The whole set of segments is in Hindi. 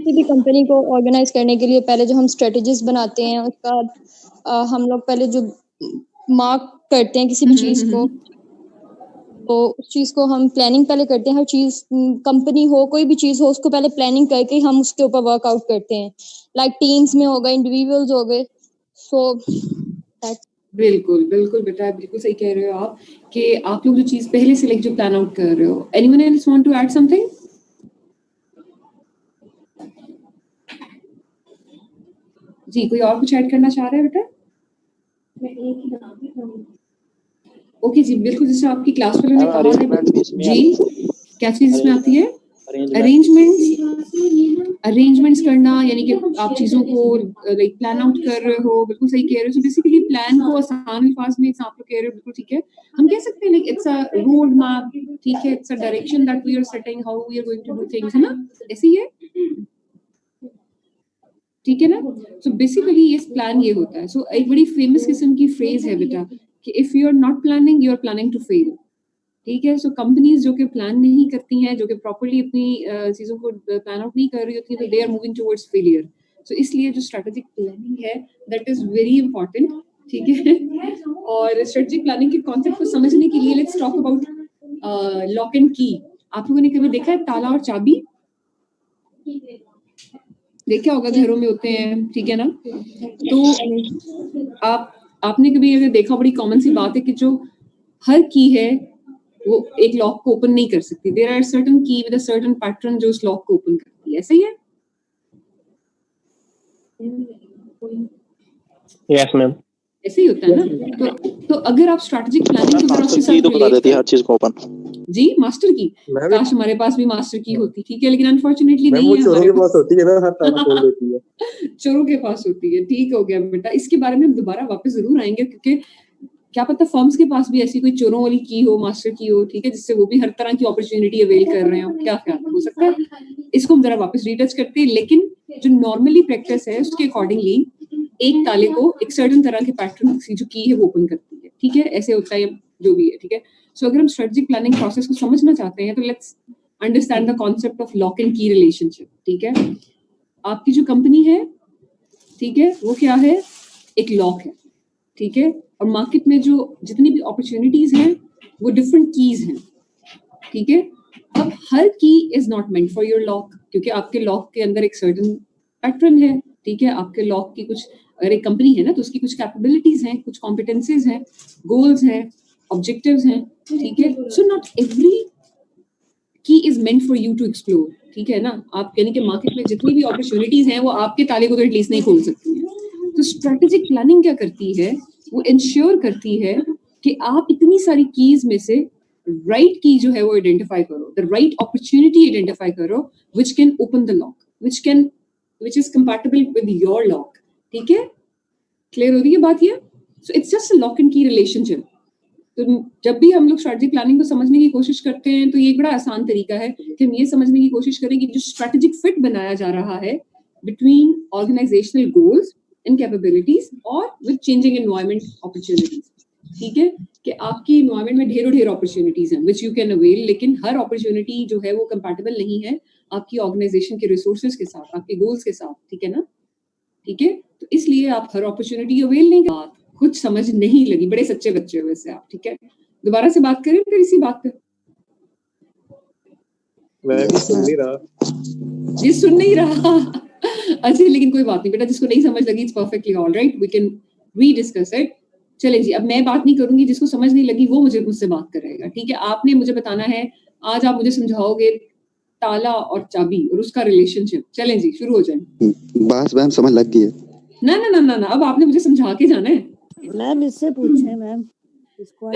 किसी भी कंपनी को ऑर्गेनाइज करने के लिए पहले जो हम स्ट्रेटजीज बनाते हैं उसका हम लोग पहले जो मार्क करते हैं किसी भी चीज को, तो उस चीज को हम प्लानिंग पहले करते हैं। हर चीज कंपनी हो कोई भी चीज हो उसको पहले प्लानिंग करके हम उसके ऊपर वर्कआउट करते हैं, लाइक टीम्स में हो गए, इंडिविजुअल्स हो गए। सो बिल्कुल बिल्कुल बेटा, बिल्कुल सही कह रहे हो आप कि आप लोग जो चीज पहले से जो प्लान आउट कर रहे हो। Anyone else want to add something? जी, कोई और कुछ ऐड करना चाह रहा है बेटा? ओके जी, बिल्कुल, जैसे आपकी क्लास वालों ने कहा है जी, क्या चीज इसमें आती है? अरेंजमेंट्स करना, यानी कि आप चीजों को लाइक प्लान आउट कर रहे हो। बिल्कुल सही कह रहे हो। सो बेसिकली प्लान को आसान अल्फाज में आप लोग कह रहे हो, बिल्कुल ठीक है। हम कह सकते हैं like it's a road map, ठीक है, it's a direction that we are setting how we are going to do things, है ना? ऐसे ही है, ठीक है ना? सो बेसिकली ये प्लान ये होता है। सो एक बड़ी फेमस किस्म की फ्रेज है बेटा कि if you are not planning you are planning to fail, ठीक है। सो कंपनीज जो कि प्लान नहीं करती हैं, जो कि प्रॉपर्ली अपनी चीजों को प्लान आउट नहीं कर रही होती, तो they are moving towards failure. So इसलिए जो स्ट्रेटेजिक प्लानिंग है दैट इज वेरी इंपॉर्टेंट, ठीक है। और स्ट्रेटेजिक प्लानिंग के कॉन्सेप्ट को समझने के लिए let's talk about lock and की। आप लोगों ने कभी देखा है ताला और चाबी? देखा होगा, घरों में होते हैं, ठीक है ना? तो आपने कभी अगर देखा, बड़ी कॉमन सी बात है कि जो हर की है वो एक लॉक को ओपन नहीं कर सकती। देयर आर सर्टेन की विद अ सर्टेन पैटर्न जो उस लॉक को ओपन करती है। सही है? यस मैम, ऐसे ही होता है ना? तो अगर आप स्ट्रेटेजिक प्लानिंग को उसके साथ तो बता देती है हर चीज को ओपन। जी, मास्टर की, काश हमारे पास भी मास्टर की होती, ठीक है, लेकिन अनफॉर्चुनेटली नहीं है। चोरों के पास होती है ना, हर ताला खोल देती है। चोरों के पास होती है, ठीक हो गया बेटा। इसके बारे में हम दोबारा वापस जरूर आएंगे, क्योंकि क्या पता फर्म्स के पास भी ऐसी कोई चोरों वाली की हो, मास्टर की हो, ठीक है, जिससे वो भी हर तरह की अपॉर्चुनिटी अवेल कर रहे हो। क्या ख्याल हो सकता है? इसको हम जरा वापस रीटच करते हैं। लेकिन जो नॉर्मली प्रैक्टिस है उसके अकॉर्डिंगली एक ताले को एक सर्टेन तरह के पैटर्न की जो की है वो ओपन करती है, ठीक है। ऐसे होता है जो भी है, ठीक है। सो अगर हम स्ट्रेटेजिक प्लानिंग प्रोसेस को समझना चाहते हैं तो let's understand the concept of lock and की रिलेशनशिप, ठीक है। आपकी जो कंपनी है, ठीक है, वो क्या है? एक लॉक है, ठीक है। और मार्केट में जो जितनी भी अपॉर्चुनिटीज हैं वो डिफरेंट कीज हैं, ठीक है। अब हर की is not meant for your lock, क्योंकि आपके लॉक के अंदर एक सर्टेन पैटर्न है, ठीक है। आपके लॉक की कुछ, अगर एक कंपनी है ना तो उसकी कुछ कैपेबिलिटीज हैं, कुछ कॉम्पिटेंसीज हैं, गोल्स हैं, ऑब्जेक्टिव्स हैं, ठीक है। So not every key is meant for you to explore, ठीक है ना। आप यानी कि मार्केट में जितनी भी अपॉर्चुनिटीज हैं वो आपके ताले को तो एटलीस्ट नहीं खोल सकती हैं। तो स्ट्रेटेजिक प्लानिंग क्या करती है? वो इंश्योर करती है कि आप इतनी सारी कीज में से राइट की जो है वो आइडेंटिफाई करो, द राइट अपॉर्चुनिटी आइडेंटिफाई करो which can open the lock, which is compatible with your lock, ठीक है। क्लियर हो रही है बात ये? So it's just a lock and की रिलेशनशिप। तो जब भी हम लोग स्ट्रेटेजिक प्लानिंग को समझने की कोशिश करते हैं तो ये एक बड़ा आसान तरीका है कि हम ये समझने की कोशिश करें कि जो स्ट्रेटेजिक फिट बनाया जा रहा है between organisational goals and capabilities और विद चेंजिंग एनवायरनमेंट अपॉर्चुनिटीज, ठीक है। कि आपकी एनवायरनमेंट में ढेरों अपॉर्चुनिटीज हैं विच यू कैन अवेल, लेकिन हर अपॉर्चुनिटी जो है वो कंपैटिबल नहीं है आपकी ऑर्गेनाइजेशन के रिसोर्सेज के साथ, आपके गोल्स के साथ, ठीक है ना, ठीक है। तो इसलिए आप हर अपॉर्चुनिटी अवेल नहीं कर। कुछ समझ नहीं लगी, बड़े सच्चे बच्चे हो वैसे आप, ठीक है। दोबारा से बात करें फिर इसी बात पे। मैं भी सुन नहीं रहा जी, सुन नहीं रहा। अच्छा, लेकिन कोई बात नहीं बेटा, जिसको नहीं समझ लगी it's perfectly all right, we can rediscuss it. चले जी, अब मैं बात नहीं करूंगी, जिसको समझ नहीं लगी वो मुझसे बात करेगा, ठीक है। आपने मुझे बताना है, आज आप मुझे समझाओगे ताला और चाबी और उसका रिलेशनशिप। चलें जी, शुरू हो जाए। बस मैम समझ लग गई है। ना ना ना ना ना, अब आपने मुझे समझा के जाना है। मैम इससे पूछे मैम, इसको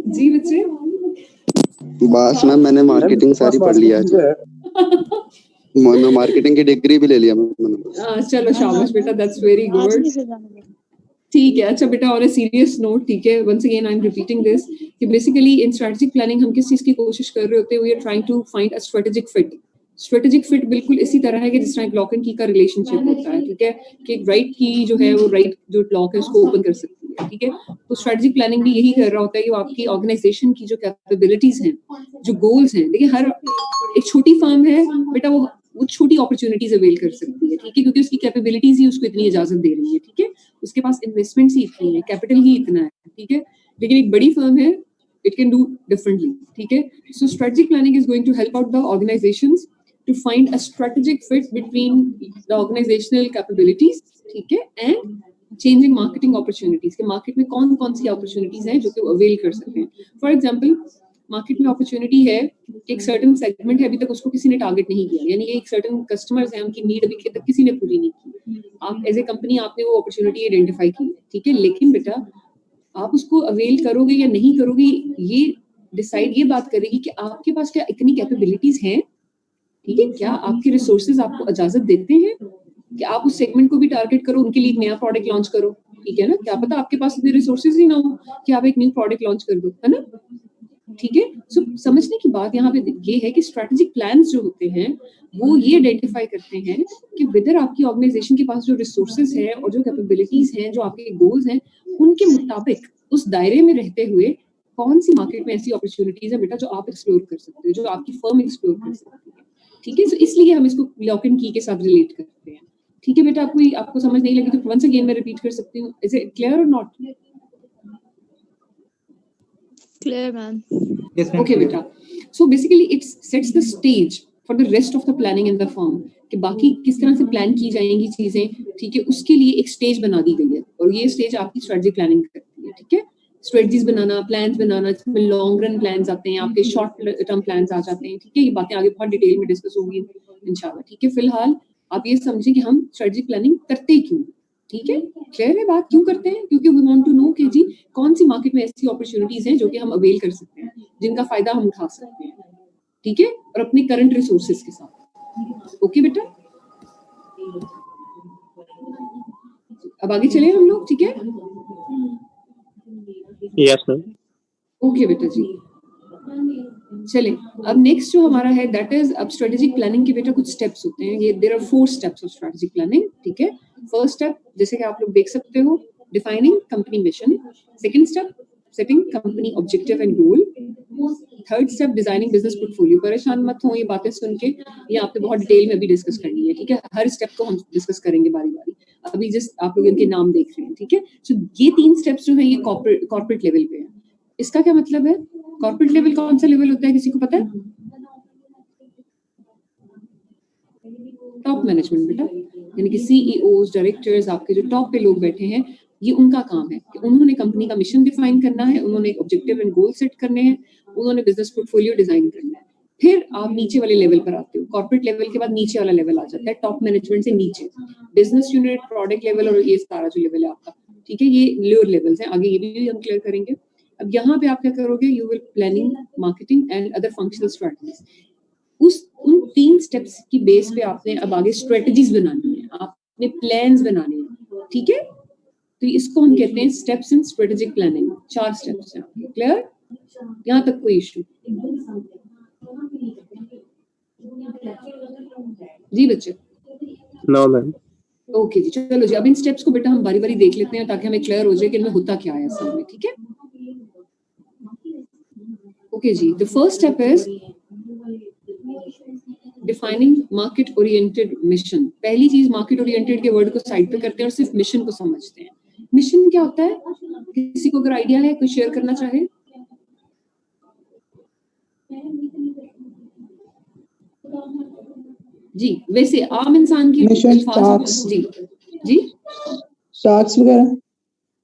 जी बच्चे, बस मैम मैंने मार्केटिंग सारी पढ़ लिया है। मैं मार्केटिंग की डिग्री भी ले लिया मैंने। चलो शाबाश बेटा, दैट्स वेरी गुड, ठीक है। अच्छा बेटा, ऑन अ सीरियस नोट, ठीक है, once again I am repeating this कि बेसिकली इन स्ट्रेटेजिक प्लानिंग हम किस चीज की कोशिश कर रहे होते हैं? We are trying to find a strategic fit. Strategic fit बिल्कुल इसी तरह है कि जिस तरह लॉक एंड की का रिलेशनशिप होता है, ठीक है, कि राइट की जो है वो राइट जो लॉक है उसको ओपन कर सकती है, ठीक है। तो स्ट्रेटेजिक प्लानिंग भी यही कर रहा होता है कि वो आपकी ऑर्गेनाइजेशन की जो कैपेबिलिटीज हैं, जो गोल्स हैं, देखिए हर एक छोटी फर्म है बेटा, वो वो छोटी अपॉर्चुनिटीज अवेल कर सकती है, ठीक है, क्योंकि उसकी कैपेबिलिटीज ही उसको इतनी इजाजत दे रही है, ठीक है, उसके पास इन्वेस्टमेंट्स ही इतनी है, कैपिटल ही इतना है, ठीक है, लेकिन एक बड़ी फर्म है, it can do differently, ठीक है. So strategic planning is going to help out the organizations to find a strategic fit between the organizational capabilities, ठीक है, and changing marketing opportunities, कि market में कौन कौन सी opportunities हैं जो कि avail कर सकते हैं. For example, मार्केट में अपॉर्चुनिटी है, एक सर्टेन सेगमेंट है, अभी तक उसको किसी ने टारगेट नहीं किया, यानी कि एक सर्टेन कस्टमर्स हैं, उनकी नीड अभी तक किसी ने पूरी नहीं की. आप एज ए कंपनी आपने वो अपॉर्चुनिटी आइडेंटिफाई की, ठीक है, लेकिन बेटा आप उसको अवेल करोगे या नहीं करोगे, ये डिसाइड ये बात करेगी कि आपके पास क्या इतनी कैपेबिलिटीज हैं, ठीक है, क्या आपके रिसोर्सेज आपको इजाजत देते हैं कि आप उस सेगमेंट को भी टारगेट करो, उनके लिए एक नया प्रोडक्ट लॉन्च करो, ठीक है ना. क्या पता आपके पास इतने रिसोर्सेज ही ना हो कि आप एक न्यू प्रोडक्ट लॉन्च कर दो, है ना, ठीक है. सो समझने की बात यहाँ पे ये है कि स्ट्रेटेजिक प्लान्स जो होते हैं वो ये आइडेंटिफाई करते हैं कि विदर आपकी ऑर्गेनाइजेशन के पास जो रिसोर्सेज है और जो कैपेबिलिटीज हैं, जो आपके गोल्स हैं, उनके मुताबिक उस दायरे में रहते हुए कौन सी मार्केट में ऐसी अपॉर्चुनिटीज है बेटा जो आप एक्सप्लोर कर सकते हो, जो आपकी फर्म एक्सप्लोर कर सकती है, ठीक है. सो इसलिए हम इसको लॉक एंड की के साथ रिलेट करते हैं, ठीक है बेटा. आपको समझ नहीं लगी तो वंस अगेन मैं रिपीट कर सकती हूँ. इज इट क्लियर और not? Clear, ma'am. Yes, ma'am. Okay, beta. So basically, it sets the stage for the rest of the planning in the firm. कि बाकी किस तरह से प्लान की जाएंगी चीजें, ठीक है, उसके लिए एक स्टेज बना दी गई है और ये स्टेज आपकी स्ट्रेटजी प्लानिंग करती है, ठीक है. स्ट्रेटजीज बनाना, प्लान्स बनाना, इसमें लॉन्ग रन प्लान्स आते हैं, आपके शॉर्ट टर्म प्लान्स आ जाते हैं, ठीक है. ये बातें आगे बहुत डिटेल में डिस्कस होंगी इंशाल्लाह, ठीक है. फिलहाल आप ये समझें कि हम स्ट्रेटजी प्लानिंग करते क्यों, ठीक है. क्लियर है बात, क्यों करते हैं? क्योंकि वी वांट टू नो कि जी कौन सी मार्केट में ऐसी अपॉर्चुनिटीज हैं जो कि हम अवेल कर सकते हैं, जिनका फायदा हम उठा सकते हैं, ठीक है, और अपने करंट रिसोर्सेज के साथ. ओके बेटा, अब आगे चले हम लोग, ठीक है. Yes, ma'am. ओके बेटा जी, चले. अब नेक्स्ट जो हमारा है दैट इज, अब स्ट्रेटेजिक प्लानिंग के बेटा कुछ स्टेप्स होते हैं. ये there are 4 steps of strategic planning, ठीक है. फर्स्ट स्टेप जैसे कि आप लोग देख सकते हो, defining company mission. Second step, setting company objective and goal. Third step, designing business portfolio. परेशान मत हो ये बातें सुन के, ये आपने बहुत डिटेल में अभी डिस्कस करनी है, ठीक है. हर स्टेप को हम डिस्कस करेंगे बारी बारी, अभी जस्ट आप लोग इनके नाम देख रहे हैं, ठीक है. सो ये 3 स्टेप्स जो है ये कॉर्पोरेट लेवल पे है. इसका क्या मतलब है? कॉर्पोरेट लेवल कौन सा लेवल होता है, किसी को पता है? टॉप मैनेजमेंट बेटा, यानी कि सीईओज, डायरेक्टर्स, आपके जो टॉप पे लोग बैठे हैं, ये उनका काम है कि उन्होंने कंपनी का मिशन डिफाइन करना है, उन्होंने ऑब्जेक्टिव एंड गोल सेट करने हैं, उन्होंने बिजनेस पोर्टफोलियो डिजाइन करना है. फिर आप नीचे वाले लेवल पर आते हो. कॉर्पोरेट लेवल के बाद नीचे वाला लेवल आ जाता है, टॉप मैनेजमेंट से नीचे बिजनेस यूनिट, प्रोडक्ट लेवल, और ये सारा जो लेवल है आपका, ठीक है, ये लोअर लेवल्स हैं. आगे ये भी हम क्लियर करेंगे. अब यहाँ पे आप क्या करोगे, you will planning, marketing and other functional strategies. उन 3 स्टेप्स की बेस पे आपने अब आगे स्ट्रेटजीज बनानी है, आपने प्लान्स बनाने हैं, ठीक है. तो इसको हम कहते हैं steps in strategic planning. 4 steps हैं. क्लियर? यहाँ तक कोई इशू? जी बच्चे? No, ma'am. ओके जी, चलो जी. अब इन स्टेप्स को बेटा हम बारी बारी देख लेते हैं ताकि हमें क्लियर हो जाए कि इनमें होता क्या है असल में, ठीक है. ओके जी, the first step is defining market oriented mission. पहली चीज, मार्केट ओरिएंटेड के वर्ड को साइड पे करते हैं और सिर्फ मिशन को समझते हैं. मिशन क्या होता है? किसी को अगर आइडिया है, कोई शेयर करना चाहे? जी, वैसे आम इंसान की टास्क जी जी टास्क वगैरह,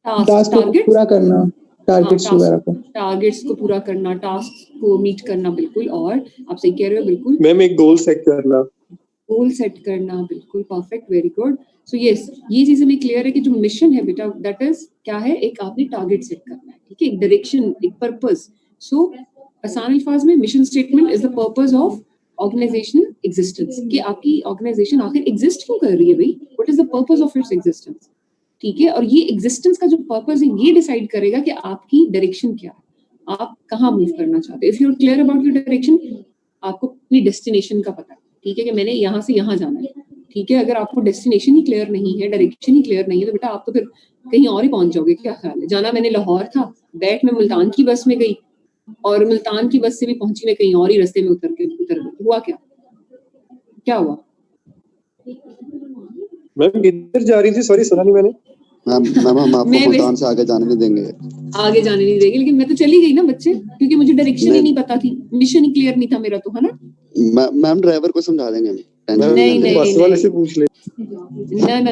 टास्क को पूरा करना, टारगेट्स वगैरह को, टारगेट्स को पूरा करना, टास्क को मीट करना, बिल्कुल. और आप सही कह रहे हो, बिल्कुल. मैम एक गोल सेट करना, गोल सेट करना, बिल्कुल perfect, very good. So yes, ये चीजें में क्लियर है कि जो मिशन है बेटा दैट इज क्या है, एक आपने टारगेट सेट करना है, ठीक है, एक डायरेक्शन, एक पर्पस. सो आसान अल्फाज में mission statement is the purpose of organisational existence, कि आपकी ऑर्गेनाइजेशन आखिर एग्जिस्ट क्यों कर रही है भाई, what is the purpose of its existence, ठीक है. और ये एग्जिस्टेंस का जो पर्पस है ये डिसाइड करेगा कि आपकी डायरेक्शन क्या है, आप कहाँ मूव करना चाहते हो. If you are clear about your direction, आपको अपनी डेस्टिनेशन का पता है, ठीक है, कि मैंने यहाँ से यहाँ जाना है, ठीक है. अगर आपको डेस्टिनेशन ही क्लियर नहीं है, डायरेक्शन ही क्लियर नहीं है, तो बेटा आप तो फिर कहीं और ही पहुंच जाओगे. क्या ख्याल है? जाना मैंने लाहौर था, बैठ में मुल्तान की बस में गई और मुल्तान की बस से भी पहुंची मैं कहीं और ही रास्ते में उतर गई, हुआ क्या? क्या हुआ? मैम किधर जा रही थी? सॉरी सुना नहीं मैंने। मैम हम आपको मुल्तान से आगे जाने नहीं देंगे। आगे जाने नहीं देंगे, लेकिन मैं तो चली गई ना बच्चे, क्योंकि मुझे डायरेक्शन ही नहीं पता थी, मिशन ही क्लियर नहीं था मेरा तो, है ना? मैम ड्राइवर को समझा देंगे। नहीं बस वाले से पूछ ले।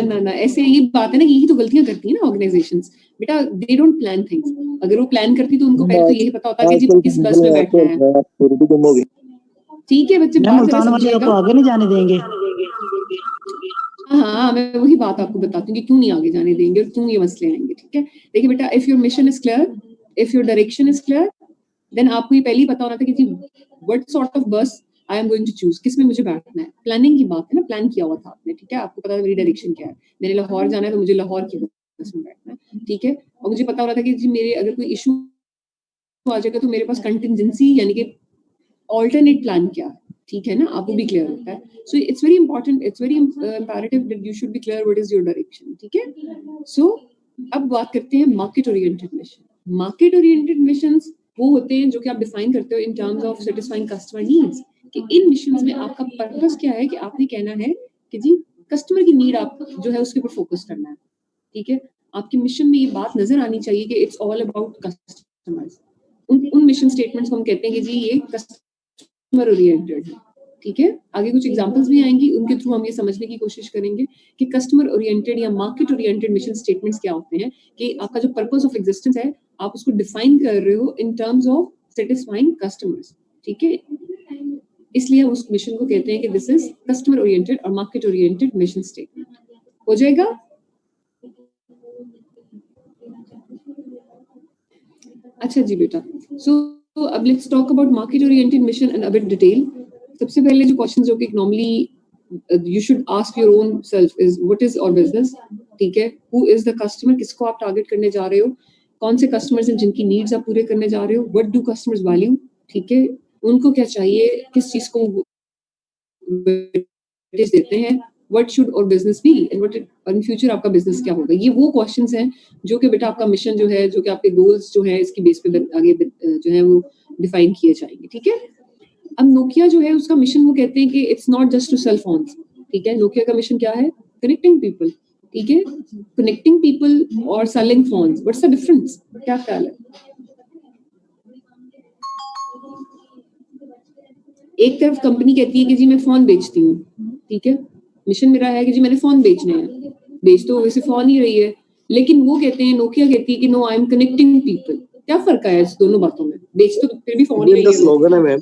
ना ऐसे ये बात है ना, यही तो गलतियां करती है ना ऑर्गेनाइजेशंस बेटा, दे डोंट प्लान थिंग्स। अगर वो प्लान करती तो उनको पहले तो यही पता होता कि जी किस बस में बैठना है। ठीक है बच्चे, बात मुल्तान वाले आपको आगे नहीं जाने देंगे। हाँ, मैं वही बात आपको बताती हूँ कि क्यों नहीं आगे जाने देंगे और क्यों ये मसले आएंगे। ठीक है, देखिए बेटा, if your mission is clear, if your direction is clear, then आपको ये पहले ही पता होना था कि जी what sort of bus I am going to choose, किस में मुझे बैठना है। प्लानिंग की बात है ना, प्लान किया हुआ था आपने। ठीक है, आपको पता था मेरी डायरेक्शन क्या है, मैंने लाहौर जाना है तो मुझे लाहौर की बस में बैठना है। ठीक है, और मुझे पता हो रहा था कि जी मेरे अगर कोई इशू आ जाएगा तो मेरे पास कंटिजेंसी यानी कि ऑल्टरनेट प्लान क्या है। ठीक है ना, आपको भी क्लियर होता है। So it's very important, it's very imperative that you should be clear what is your direction. ठीक है, सो अब बात करते हैं market oriented mission. Market oriented missions वो होते हैं जो कि आप डिफाइन करते हो in terms of satisfying customer needs, कि इन मिशंस में आपका पर्पस क्या है, कि आपने कहना है कि जी कस्टमर की नीड आप जो है उसके ऊपर फोकस करना है। ठीक है, आपके मिशन में ये बात नजर आनी चाहिए कि इट्स ऑल अबाउट कस्टमर्स। उन मिशन स्टेटमेंट्स को हम कहते हैं कि जी ये कस्टमर ओरिएंटेड है। ठीक है, आगे कुछ एग्जांपल्स भी आएंगी, उनके थ्रू हम ये समझने की कोशिश करेंगे कि कस्टमर ओरिएंटेड या मार्केट ओरिएंटेड मिशन स्टेटमेंट्स क्या होते हैं, कि आपका जो पर्पस ऑफ एग्जिस्टेंस है आप उसको डिफाइन कर रहे हो in terms of satisfying customers. ठीक है, इसलिए हम उस मिशन को कहते हैं कि दिस इज कस्टमर ओरिएंटेड और मार्केट ओरिएंटेड मिशन स्टेटमेंट। हो जाएगा? अच्छा जी बेटा, सो अब let's talk about market oriented mission in a bit detail. सबसे पहले जो क्वेश्चन जो कि normally you should ask your own self is what is our business. ठीक है, हु इज द कस्टमर, किसको आप टारगेट करने जा रहे हो, कौन से कस्टमर्स हैं जिनकी नीड्स आप पूरे करने जा रहे हो, व्हाट डू कस्टमर्स वैल्यू। ठीक है, उनको क्या चाहिए, किस चीज को देते हैं, what should our business be and what in future आपका बिजनेस क्या होगा। ये वो क्वेश्चंस हैं जो कि बेटा आपका मिशन जो है, जो कि आपके गोल्स जो है इसकी बेस पे आगे जो है वो डिफाइन किए जाएंगे। ठीक है, अब नोकिया जो है उसका मिशन वो कहते हैं कि it's not just to sell phones. ठीक है, नोकिया का मिशन क्या है, कनेक्टिंग पीपल। ठीक है, कनेक्टिंग पीपल और selling phones, what's the difference, क्या ख्याल है? एक तरफ कंपनी कहती है कि जी मैं फोन बेचती हूँ, ठीक है, मिशन मेरा है कि जी मैंने फोन बेचने हैं, बेच तो वैसे फोन ही रही है, लेकिन वो कहते हैं, नोकिया कहती है कि no I am connecting people. क्या फर्क है इस दोनों बातों में? बेच तो फिर भी फोन ही रही है। स्लोगन है मैम।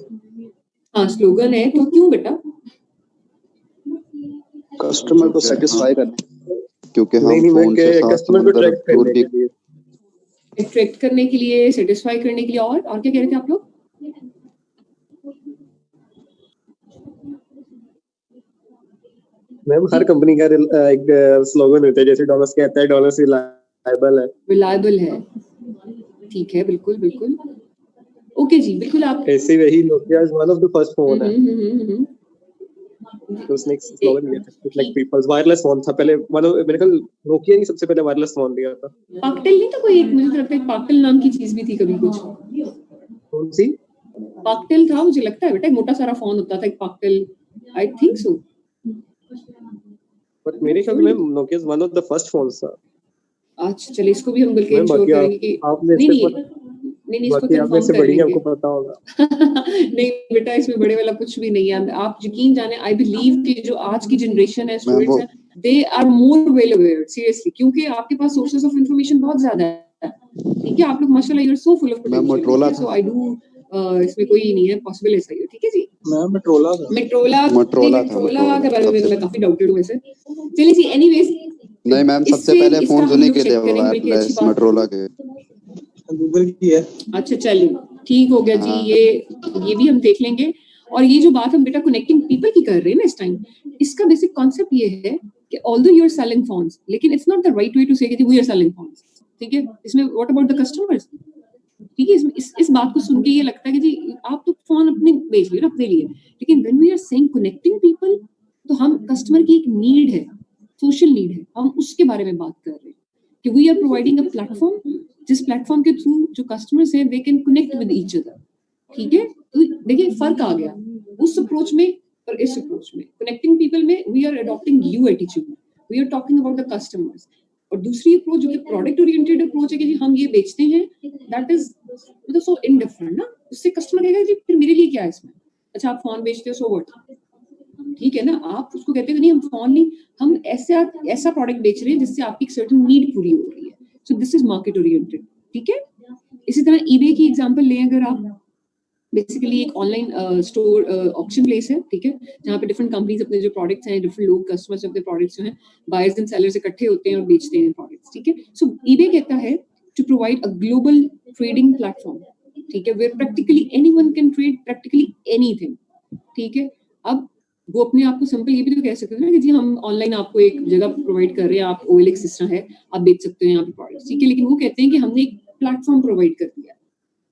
हाँ स्लोगन है, तो क्यों बेटा? कस्टमर को सेटिस्फाई करना, क्योंकि हम नहीं फोन से कस्टमर को अट्रैक्ट करने के लिए, अट्रैक्ट करने के लिए, सेटिस्फाई करने के लिए, और क्या कह रहे थे आप लोग? मैम हर कंपनी का एक स्लोगन होता है, जैसे डॉलर्स कहता है डॉलर्स रिलायबल है। रिलायबल है, ठीक है, बिल्कुल बिल्कुल, ओके जी, बिल्कुल। आप ऐसे वही Nokia is one of the first phone है, तो उसने स्लोगन दिया था लाइक पीपल्स वायरलेस फोन था पहले, मेरे ख्याल नोकिया ने सबसे पहले वायरलेस फोन दिया था। पाकटेल नहीं था कोई एक, मुझे तो लगता है पाकटेल नाम की चीज भी थी कभी कुछ। कौन सी? पाकटेल था, मुझे लगता है बेटा, एक मोटा सारा फोन होता था एक Paktel, I think so. But मेरे ख्याल में Nokia is one of the first phones था। अच्छा चलिए, इसको भी हम बिल्कुल इंश्योर करेंगे कि नहीं इसको कंफर्म कर लेंगे, आपको पता होगा। नहीं बेटा, इसमें बड़े वाला कुछ भी नहीं है। आप यकीन जाने, आई बिलीव कि जो आज की जनरेशन है, स्टूडेंट्स हैं, they are more well aware seriously, क्योंकि आपके पास सोर्सेस ऑफ इंफॉर्मेशन बहुत ज्यादा है। ठीक है, आप लोग माशाल्लाह you are so full of potential, so I do इसमें कोई नहीं है पॉसिबल ऐसा ही। ठीक है जी, मैम मेट्रोला के बारे में मैं काफी डाउटेड हूं वैसे। चलिए जी, एनीवेज, नहीं मैम, सबसे पहले फोन उन्हीं के थे वायरलेस, मोटरोला के, गूगल की है। अच्छा चलिए, ठीक हो गया जी, ये भी हम देख लेंगे। और ये जो बात हम बेटा कनेक्टिंग पीपल की कर रहे हैं ना इस टाइम, इसका बेसिक कॉन्सेप्ट ये है कि although you are selling phones, लेकिन it's not the right way to say कि वी आर सेलिंग फोन्स। ठीक है, इसमें व्हाट अबाउट द कस्टमर्स। ठीक है, इस बात को सुन के ये लगता है कि जी आप तो फोन अपने बेच लिए अपने लिए, लेकिन when we are saying connecting people, तो हम कस्टमर की एक नीड है, सोशल नीड है, हम उसके बारे में बात कर रहे हैं कि we are providing a platform, जिस प्लेटफॉर्म के थ्रू जो कस्टमर्स हैं they can connect with each other. ठीक है, तो देखिए फर्क आ गया उस अप्रोच में और इस अप्रोच में। कनेक्टिंग पीपल में we are adopting you attitude, we are talking about the customers. और दूसरी अप्रोच जो कि प्रोडक्ट ओरिएंटेड अप्रोच है कि जी हम ये बेचते हैं, दैट इज मतलब सो इनडिफरेंट ना। उससे कस्टमर कहेगा जी फिर मेरे लिए क्या है इसमें, अच्छा आप फोन बेचते हो सो व्हाट, ठीक है ना। आप उसको कहते हो नहीं हम फोन नहीं, हम ऐसा प्रोडक्ट बेच रहे हैं जिससे आपकी एक सर्टेन नीड पूरी हो रही है। सो दिस इज मार्केट ओरिएंटेड, ठीक है। इसी तरह ईबे की एग्जांपल लें अगर आप, बेसिकली एक ऑनलाइन स्टोर ऑक्शन प्लेस है, ठीक है, जहाँ पे डिफरेंट कंपनीज अपने जो प्रोडक्ट्स हैं, डिफरेंट लोग कस्टमर्स अपने प्रोडक्ट्स जो हैं बायर्स एंड सेलर्स इकट्ठे होते हैं और बेचते हैं प्रोडक्ट्स, ठीक है। सो ईबे कहता है to provide a global trading platform, ठीक है, where practically anyone can trade practically anything, ठीक है। अब वो अपने आप को सिंपल ये भी तो कह सकते हैं ना कि जी हम ऑनलाइन आपको एक जगह प्रोवाइड कर रहे हैं, आप OLX सिस्टम है, आप बेच सकते हो यहाँ पे प्रोडक्ट्स, ठीक है। लेकिन वो कहते हैं कि हमने एक प्लेटफॉर्म प्रोवाइड कर दिया,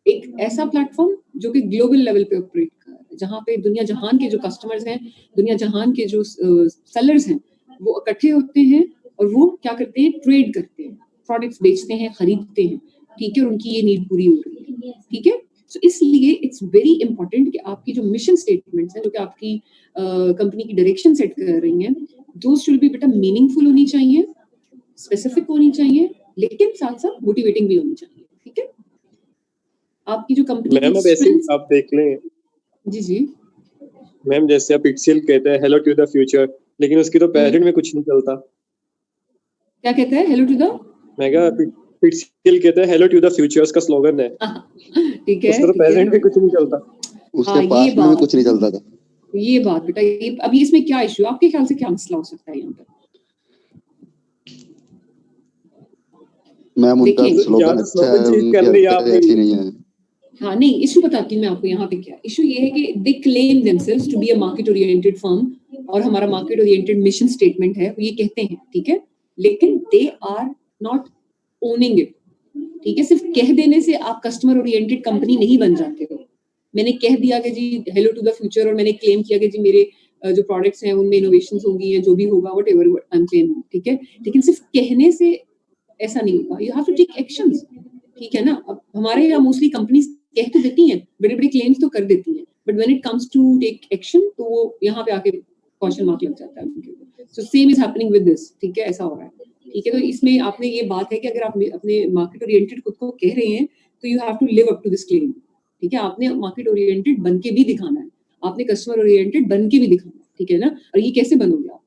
एक ऐसा प्लेटफॉर्म जो कि ग्लोबल लेवल पे ऑपरेट कर रहा है, जहाँ पे दुनिया जहान के जो कस्टमर्स हैं, दुनिया जहान के जो सेलर्स हैं, वो इकट्ठे होते हैं और वो क्या करते हैं, ट्रेड करते हैं, प्रोडक्ट्स बेचते हैं, खरीदते हैं, ठीक है, और उनकी ये नीड पूरी हो रही है, ठीक है। सो इसलिए इट्स वेरी इंपॉर्टेंट कि आपकी जो मिशन स्टेटमेंट्स हैं, जो कि आपकी कंपनी की डायरेक्शन सेट कर रही हैं, दो शुड बी बेटा मीनिंगफुल होनी चाहिए, स्पेसिफिक होनी चाहिए, लेकिन साथ साथ मोटिवेटिंग भी होनी चाहिए, ठीक है। आपकी जो कंपनी मैम अब ऐसे आप देख लें, जी जी मैम जैसे आप पिक्सेल कहते हैं हेलो टू द फ्यूचर, लेकिन उसकी तो पेरेंट में कुछ नहीं चलता। क्या कहता है हेलो टू द, मैं कहा पिक्सेल कहता है हेलो टू द फ्यूचर, उसका स्लोगन है, ठीक है, उसका तो पेरेंट में कुछ नहीं चलता, उसके पास में कुछ नहीं चलता था। ये बात बेटा, ये अभी इसमें क्या इशू, आपके ख्याल से क्या मसला हो सकता है यहाँ पर? मैम उनका स्लोगन अच्छा है, उनकी अच्छी नहीं है। हाँ नहीं, इशू बताती हूँ मैं आपको यहाँ पे क्या इशू ये है कि they claim themselves to be a market oriented firm, और हमारा मार्केट ओरिएंटेड मिशन स्टेटमेंट है, वो ये कहते हैं, ठीक है, लेकिन they are not owning it, ठीक है। सिर्फ कह देने से आप कस्टमर ओरिएंटेड कंपनी नहीं बन जाते हो। मैंने कह दिया कि जी हेलो टू द फ्यूचर, और मैंने क्लेम किया कि जी मेरे जो प्रोडक्ट्स हैं उनमें इनोवेशंस होंगी या जो भी होगा, व्हाटएवर आई एम क्लेमिंग, ठीक है, लेकिन सिर्फ कहने से ऐसा नहीं होगा, you have to take actions, ठीक है ना। अब हमारे यहाँ मोस्टली कंपनीज कह तो देती हैं, बड़े बड़े क्लेम्स तो कर देती हैं, but when it comes to take action तो वो यहाँ पे आके क्वेश्चन मार्क लग जाता है। So same is happening with this, ठीक है, ऐसा हो रहा है, ठीक है। तो इसमें आपने ये बात है कि अगर आप अपने मार्केट ओरिएंटेड खुद को कह रहे हैं तो you have to live up to this claim, ठीक है। आपने मार्केट ओरिएंटेड बन के भी दिखाना है, आपने कस्टमर ओरिएंटेड बन के भी दिखाना है, ठीक है ना। और ये कैसे बनोगे आप,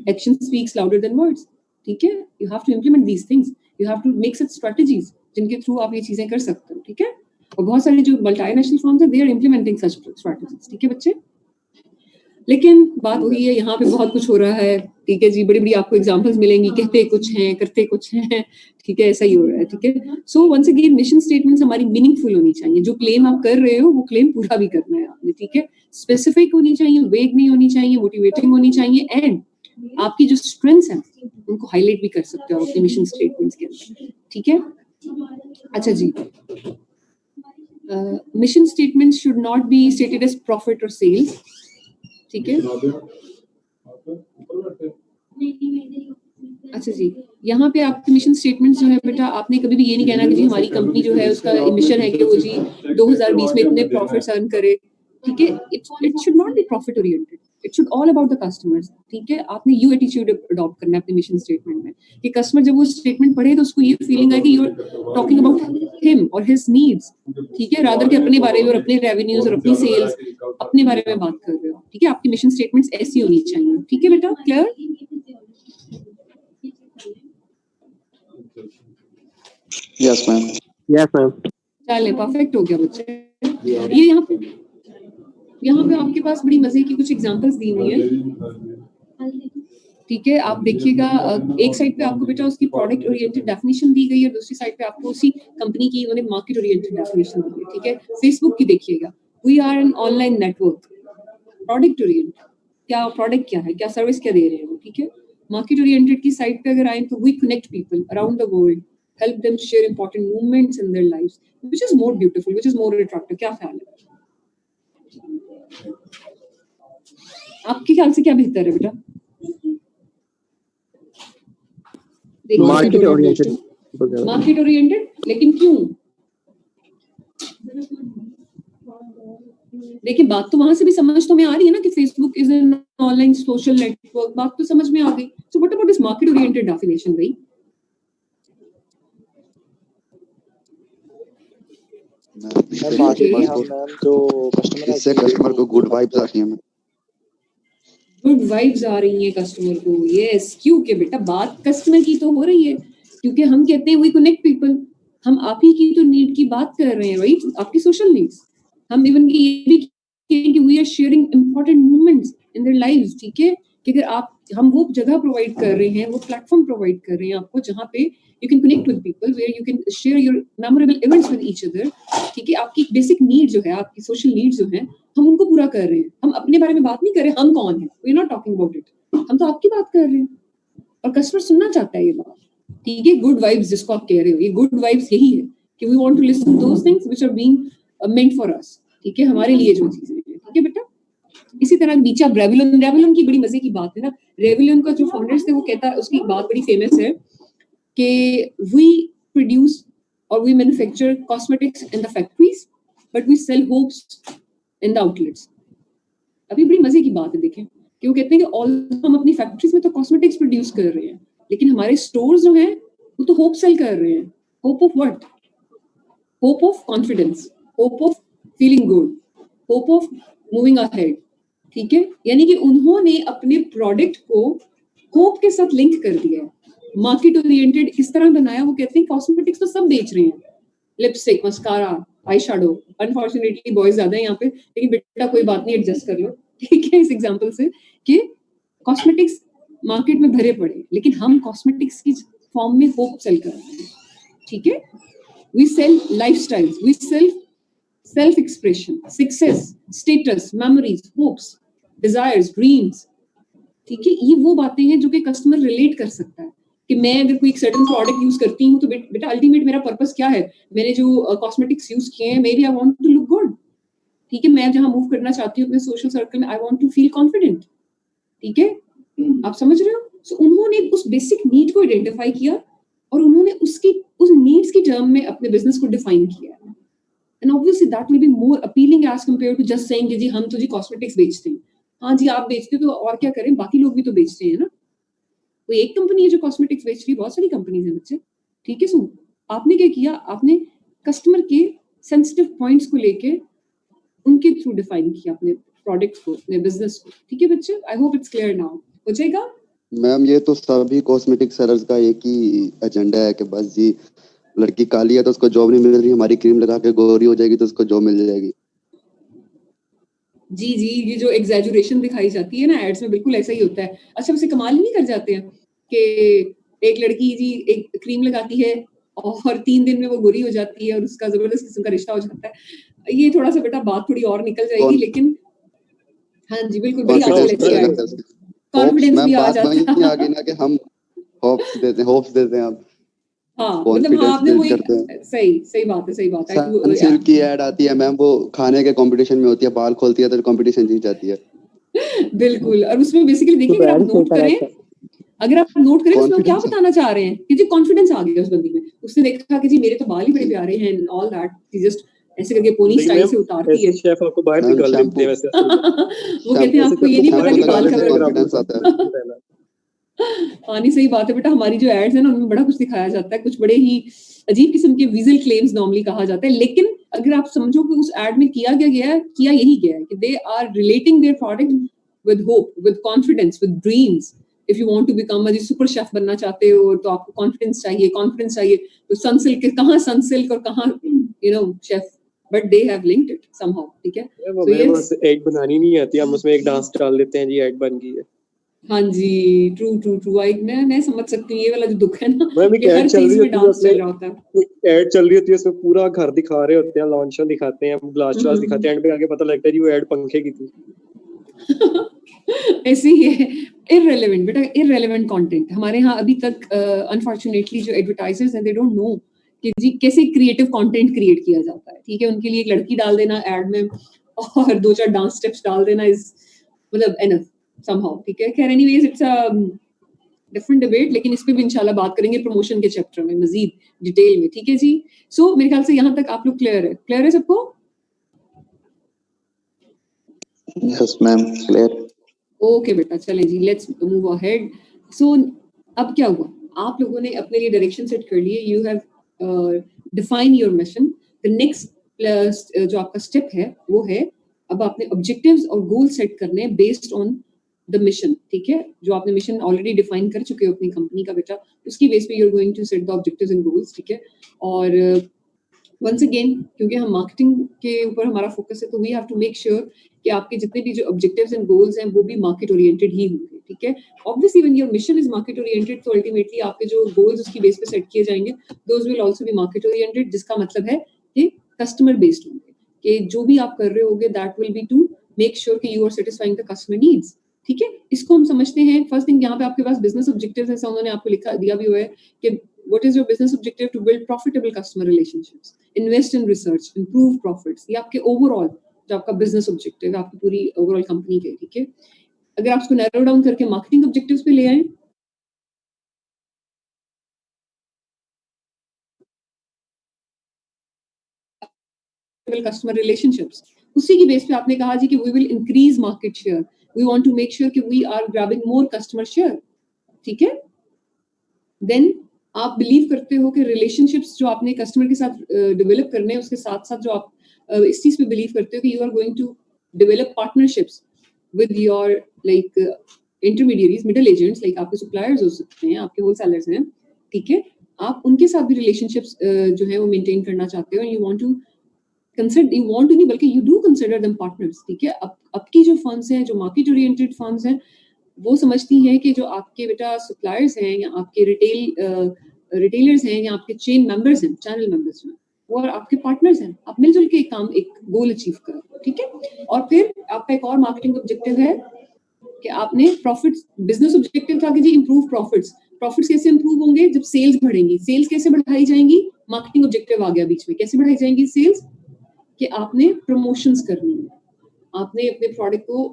action speaks louder than words, ठीक है। You have to implement these things, you have to make such strategies जिनके थ्रू आप ये चीजें कर सकते हो, ठीक है। और बहुत सारे जो मल्टीनेशनल फर्म्स हैं, they are implementing such strategies, ठीक है बच्चे। लेकिन बात वही है, यहाँ पे बहुत कुछ हो रहा है, ठीक है जी, बड़ी बड़ी आपको एग्जांपल्स मिलेंगी, कहते कुछ हैं करते कुछ हैं, ठीक है, ऐसा ही हो रहा है, ठीक है। So once again mission statements हमारी मीनिंगफुल होनी चाहिए, जो क्लेम आप कर रहे हो वो क्लेम पूरा भी करना है आपने, ठीक है। स्पेसिफिक होनी चाहिए, वेग नहीं होनी चाहिए, मोटिवेटिंग होनी चाहिए, एंड आपकी जो स्ट्रेंथ्स हैं उनको हाईलाइट भी कर सकते हो अपने मिशन स्टेटमेंट्स के अंदर, ठीक है। अच्छा जी, mission statements should not be stated as profit और सेल्स, ठीक है। अच्छा जी, यहाँ पे आपके मिशन स्टेटमेंट्स जो है बेटा, आपने कभी भी ये नहीं कहना कि जी हमारी कंपनी जो है उसका मिशन है कि वो जी 2020 में इतने प्रॉफिट्स अर्न करे, ठीक है। It should not B profit oriented, it should all about the customers, ठीक है। आपने यू एटीट्यूड अडॉप्ट करना है अपने मिशन स्टेटमेंट में, कि कस्टमर जब वो स्टेटमेंट पढ़े तो उसको ये फीलिंग आए कि you are talking about him और हिज नीड्स, ठीक है, रादर के अपने बारे में और अपने रेवेन्यूज और अपनी सेल्स अपने बारे में बात कर रहे हो, ठीक है। आपकी मिशन स्टेटमेंट्स ऐसी होनी चाहिए, ठीक है बेटा, clear? Yes ma'am, yes ma'am. चले परफेक्ट हो गया बच्चे। ये यहाँ पे आपके पास बड़ी मजे की कुछ एग्जांपल्स दी हुई है, ठीक है। आप देखिएगा, एक साइड पे आपको बेटा उसकी प्रोडक्ट ओरिएंटेड डेफिनेशन दी गई है, दूसरी साइड पे आपको उसी कंपनी की उन्होंने मार्केट ओरिएंटेड डेफिनेशन दी है, ठीक है। फेसबुक की देखिएगा, we are an online network, product oriented, क्या प्रोडक्ट क्या है, क्या सर्विस क्या दे रहे हैं वो, ठीक है। मार्केट ओरिएंटेड की साइड पे अगर आए तो we connect people around the world, help them share important moments in their lives, which is more beautiful, which is more attractive। क्या ख्याल है आपके ख्याल से, क्या बेहतर है बेटा? मार्केट ओरिएंटेड, मार्केट ओरिएंटेड, लेकिन क्यों? देखिए बात तो वहां से भी समझ तो में आ रही है ना कि Facebook is an online social network, बात तो समझ में आ गई. So what about this market oriented definition भाई? इससे कस्टमर को गुड वाइब्स आती हैं. गुड वाइब्स आ रही है कस्टमर को. यस, क्योंकि बेटा बात कस्टमर की तो हो रही है, क्योंकि हम कहते हैं वी कनेक्ट पीपल. हम आप ही की तो नीड की बात कर रहे हैं, राइट? आपकी सोशल नीड्स. हम इवन ये भी कि we are sharing important moments in their lives. ठीक है, कि अगर हम वो जगह प्रोवाइड कर रहे हैं, वो प्लेटफॉर्म प्रोवाइड कर रहे हैं आपको, जहाँ पे you can connect with people, where you can share your memorable events with each other. ठीक है, आपकी बेसिक नीड जो है, आपकी सोशल नीड जो है, हम उनको पूरा कर रहे हैं. हम अपने बारे में बात नहीं कर रहे, हम कौन है, we are not talking about it. हम तो आपकी बात कर रहे हैं और कस्टमर सुनना चाहता है ये बात. ठीक है, गुड वाइब्स जिसको आप कह रहे हो, ये गुड वाइब्स यही है कि we want to listen those things which are being meant for us. ठीक है, हमारे लिए जो चीजें हैं. ठीक है बेटा, इसी तरह नीचे आप रेवलॉन की बड़ी मजे की बात है ना. रेवलॉन का जो फाउंडर्स थे वो कहता है, उसकी बात बड़ी फेमस है कि वी प्रोड्यूस और we manufacture cosmetics in the factories but we sell hopes in the outlets. अभी बड़ी मजे की बात है, देखें कि वो कहते हैं कि हम अपनी फैक्ट्रीज में तो कॉस्मेटिक्स प्रोड्यूस कर रहे हैं, लेकिन हमारे स्टोर्स जो हैं वो तो होप सेल कर रहे हैं. Hope of what? Hope of confidence, hope of feeling good, hope of moving ahead. ठीक है, यानी कि उन्होंने अपने प्रोडक्ट को होप के साथ लिंक कर दिया है. मार्केट ओरिएंटेड किस तरह बनाया? वो कहते हैं कॉस्मेटिक्स तो सब बेच रहे हैं, lipstick, mascara, eye shadow. Unfortunately boys ज्यादा है यहाँ पे, लेकिन बेटा कोई बात नहीं, एडजस्ट कर लो. ठीक है, इस एग्जांपल से कि कॉस्मेटिक्स मार्केट में भरे पड़े, लेकिन हम कॉस्मेटिक्स की फॉर्म में होप सेल कर रहे हैं. ठीक है, we sell lifestyles, we sell self expression, success, status, memories, hopes, desires, dreams. ठीक है, ये वो बातें हैं जो कि कस्टमर रिलेट कर सकता है कि मैं अगर कोई एक सर्टेन प्रोडक्ट यूज करती हूँ तो बेटा अल्टीमेट मेरा पर्पस क्या है? मैंने जो कॉस्मेटिक्स यूज किए हैं, maybe I want to look good. ठीक है, मैं जहां मूव करना चाहती हूँ अपने सोशल सर्कल में, I want to feel confident. ठीक है, आप समझ रहे हो? सो उन्होंने उस बेसिक नीड को आइडेंटिफाई किया और उन्होंने उस नीड्स की टर्म में अपने बिजनेस को डिफाइन किया. And obviously that will be more appealing as compare to just saying कि जी हम तो जी कॉस्मेटिक्स बेचते हैं. हाँ जी, आप बेचते हो तो और क्या करें, बाकी लोग भी तो बेचते हैं ना. कोई एक कंपनी है जो कॉस्मेटिक्स बेच रही है? बहुत सारी कंपनीज हैं बच्चे. ठीक है, सो आपने क्या किया? आपने कस्टमर के सेंसिटिव पॉइंट्स को लेके उनके थ्रू डिफाइन किया अपने प्रोडक्ट को, अपने बिजनेस को. ठीक है बच्चे, I hope it's clear now. हो जाएगा मैम? ये तो सभी कॉस्मेटिक सेलर्स का एक ही एजेंडा है कि बस जी लड़की काली है तो उसको जॉब नहीं मिल रही, हमारी क्रीम लगा के गोरी हो जाएगी तो उसको जॉब मिल जाएगी. जी, ये जो एग्जैजुरेशन दिखाई जाती है ना एड्स में, बिल्कुल ऐसा ही होता है. अच्छा, वैसे कमाल नहीं कर जाते हैं कि एक लड़की जी एक क्रीम लगाती है और 3 दिन में वो गोरी हो जाती है और उसका जबरदस्त किस्म का रिश्ता हो जाता है. ये थोड़ा सा बेटा बात थोड़ी और निकल जाएगी, लेकिन हाँ जी बिल्कुल, बड़ी कॉन्फिडेंस भी आ जाता है. आगे ना कि हम होप्स देते हैं आप. हाँ, मतलब हाँ, आपने वो सही बात है. सनसिल्क की ऐड आती है मैम, वो खाने के कंपटीशन में होती है, बाल खोलती है तो कंपटीशन जीत जाती है. बिल्कुल, और उसमें बेसिकली देखिए अगर आप नोट करें उसमें क्या बताना चाह रहे हैं कि जी कॉन्फिडेंस आ गया उस बंदी में. उसने देखा कि जी मेरे तो बाल ही बड़े प्यारे हैं and all that, she just ऐसे करके पोनी स्टाइल से उतारती है. शेफ आपको बाहर निकाल देते हैं वैसे. वो कहते हैं आपको ये नहीं पता कि बाल का कॉन्फिडेंस आता है. हाँ नहीं, सही बात है बेटा. हमारी जो एड्स है ना उनमें बड़ा कुछ दिखाया जाता है, कुछ बड़े ही अजीब किस्म के विजुअल क्लेम्स नॉर्मली कहा जाता है. लेकिन अगर आप समझो कि उस एड में किया यही गया है कि they are relating their product with hope, with confidence, with dreams. If you want to become a super chef बनना चाहते हो तो आपको कॉन्फिडेंस चाहिए. तो सनसिल्क, कहाँ सनसिल्क और कहाँ chef, but they have linked it somehow. ठीक है, तो ये एड बनानी नहीं आती, हम उसमें एक डांस डाल देते हैं जी, एड बन गई है. हाँ जी, ट्रू. मैं समझ सकती हूँ ये वाला जो दुख है ना, कि हर चीज में डांस चल रहा होता है. एड चल रही होती है, उसमें पूरा घर दिखा रहे होते हैं, लॉन्च शो दिखाते हैं, ग्लास ग्लास दिखाते हैं, एंड पे आके पता लगता है जी वो एड पंखे की थी. ऐसे ही है. इररिलेवेंट बेटा, इररिलेवेंट कंटेंट हमारे यहाँ अभी तक अनफॉर्चुनेटली जो एडवर्टाइजर्स हैं दे डोंट नो कि जी कैसे क्रिएटिव कंटेंट क्रिएट किया जाता है. ठीक है, उनके लिए एक लड़की डाल देना एड में और 2-4 डांस स्टेप्स डाल देना इज मतलब एनफ somehow. ठीक है, खैर anyways it's a different debate, लेकिन इस पे भी इंशाल्लाह बात करेंगे प्रमोशन के चैप्टर में मजीद डिटेल में. ठीक है जी. सो मेरे ख्याल से यहाँ तक आप लोग क्लियर है सबको? Yes ma'am, clear. ओके बेटा, चलें जी, लेट्स मूव अहेड। सो अब क्या हुआ, आप लोगों ने अपने लिए डायरेक्शन सेट कर लिए, you have define your mission. The next जो आपका स्टेप है वो है अब आपने ऑब्जेक्टिव्स और गोल सेट करने हैं बेस्ड ऑन द मिशन, ठीक है? जो आपने मिशन ऑलरेडी डिफाइन कर चुके हो अपनी कंपनी का बेटा, उसकी बेस पे you are going to set the objectives and goals, ठीक है? और वंस अगेन, क्योंकि हम मार्केटिंग के ऊपर हमारा फोकस है, तो we have to make sure कि आपके जितने भी जो ऑब्जेक्टिव्स एंड गोल्स हैं वो भी मार्केट ओरिएंटेड ही होंगे, ठीक है? Obviously when your mission is market oriented, तो अल्टीमेटली आपके जो गोल्स उसकी बेस पे सेट किए जाएंगे, those will also be market oriented, जिसका मतलब है कि कस्टमर बेस्ड होंगे, कि जो भी आप कर रहे होगे that will be to make sure कि you are satisfying the customer needs, ठीक है? इसको हम समझते हैं। फर्स्ट थिंग, यहाँ पे आपके पास बिजनेस ऑब्जेक्टिव्स है, उन्होंने आपको लिखा दिया भी हुआ है कि what is your business objective? To build profitable customer relationships, invest in research, improve profits. ये आपके ओवरऑल जो आपका बिजनेस ऑब्जेक्टिव है आपकी पूरी ओवरऑल कंपनी के, ठीक है? अगर आप इसको नैरो डाउन करके मार्केटिंग ऑब्जेक्टिव्स पे ले आए, कस्टमर रिलेशनशिप्स, उसी की बेस पे आपने कहा जी कि we will increase market share, we want to make sure कि we are grabbing more customer share, ठीक है? देन आप बिलीव करते हो कि रिलेशनशिप्स जो आपने कस्टमर के साथ डेवलप करने हैं, उसके साथ साथ जो आप इस चीज पे बिलीव करते हो कि you are going to develop partnerships with your like intermediaries, middle agents, like आपके सप्लायर्स हो सकते हैं, आपके होलसेलर्स हैं, ठीक है? आप उनके साथ भी रिलेशनशिप्स जो है वो मेंटेन करना चाहते हो, you want to consider, you want to नहीं बल्कि you do consider them partners, ठीक है? अब की जो फर्म्स हैं, जो मार्केट ओरिएंटेड फर्म्स हैं, वो समझती हैं कि जो आपके बेटा सप्लायर्स हैं या आपके रिटेलर्स हैं या आपके चेन मेंबर्स हैं, चैनल मेंबर्स हैं, वो और आपके पार्टनर्स हैं, आप मिलजुल के एक गोल अचीव करो, ठीक है? और फिर आपका एक और मार्केटिंग ऑब्जेक्टिव है कि आपने प्रॉफिट्स, बिजनेस ऑब्जेक्टिव था कि जी इंप्रूव प्रॉफिट्स कैसे इंप्रूव होंगे? जब सेल्स बढ़ेंगी। सेल्स कैसे बढ़ाई जाएंगी? मार्केटिंग ऑब्जेक्टिव आ गया बीच में। कैसे बढ़ाई जाएंगी सेल्स? कि आपने प्रमोशंस करनी है, आपने अपने प्रोडक्ट को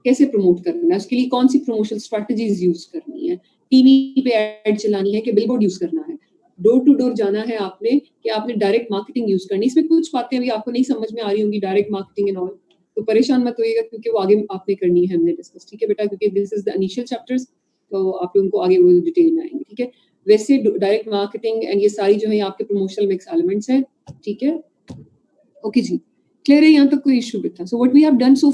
कैसे प्रमोट करना है, उसके लिए कौन सी प्रमोशन स्ट्रेटजीज यूज करनी है, टीवी पे ऐड चलानी है कि बिलबोर्ड यूज करना है, डोर टू डोर जाना है आपने कि आपने डायरेक्ट मार्केटिंग यूज करनी है। इसमें कुछ बातें अभी आपको नहीं समझ में आ रही होंगी, डायरेक्ट मार्केटिंग एंड ऑल, तो परेशान मत होइएगा क्योंकि वो आगे आपने करनी है, हमने डिस्कस, ठीक है बेटा? क्योंकि this is the initial chapters, तो आप लोगों को आगे वो डिटेल में आएंगे, ठीक है? वैसे डायरेक्ट मार्केटिंग एंड ये सारी जो है आपके प्रमोशनल मिक्स एलिमेंट्स हैं, ठीक है? ओके जी, क्लियर है यहाँ तक? कोई इशू बेटा? So what we have done so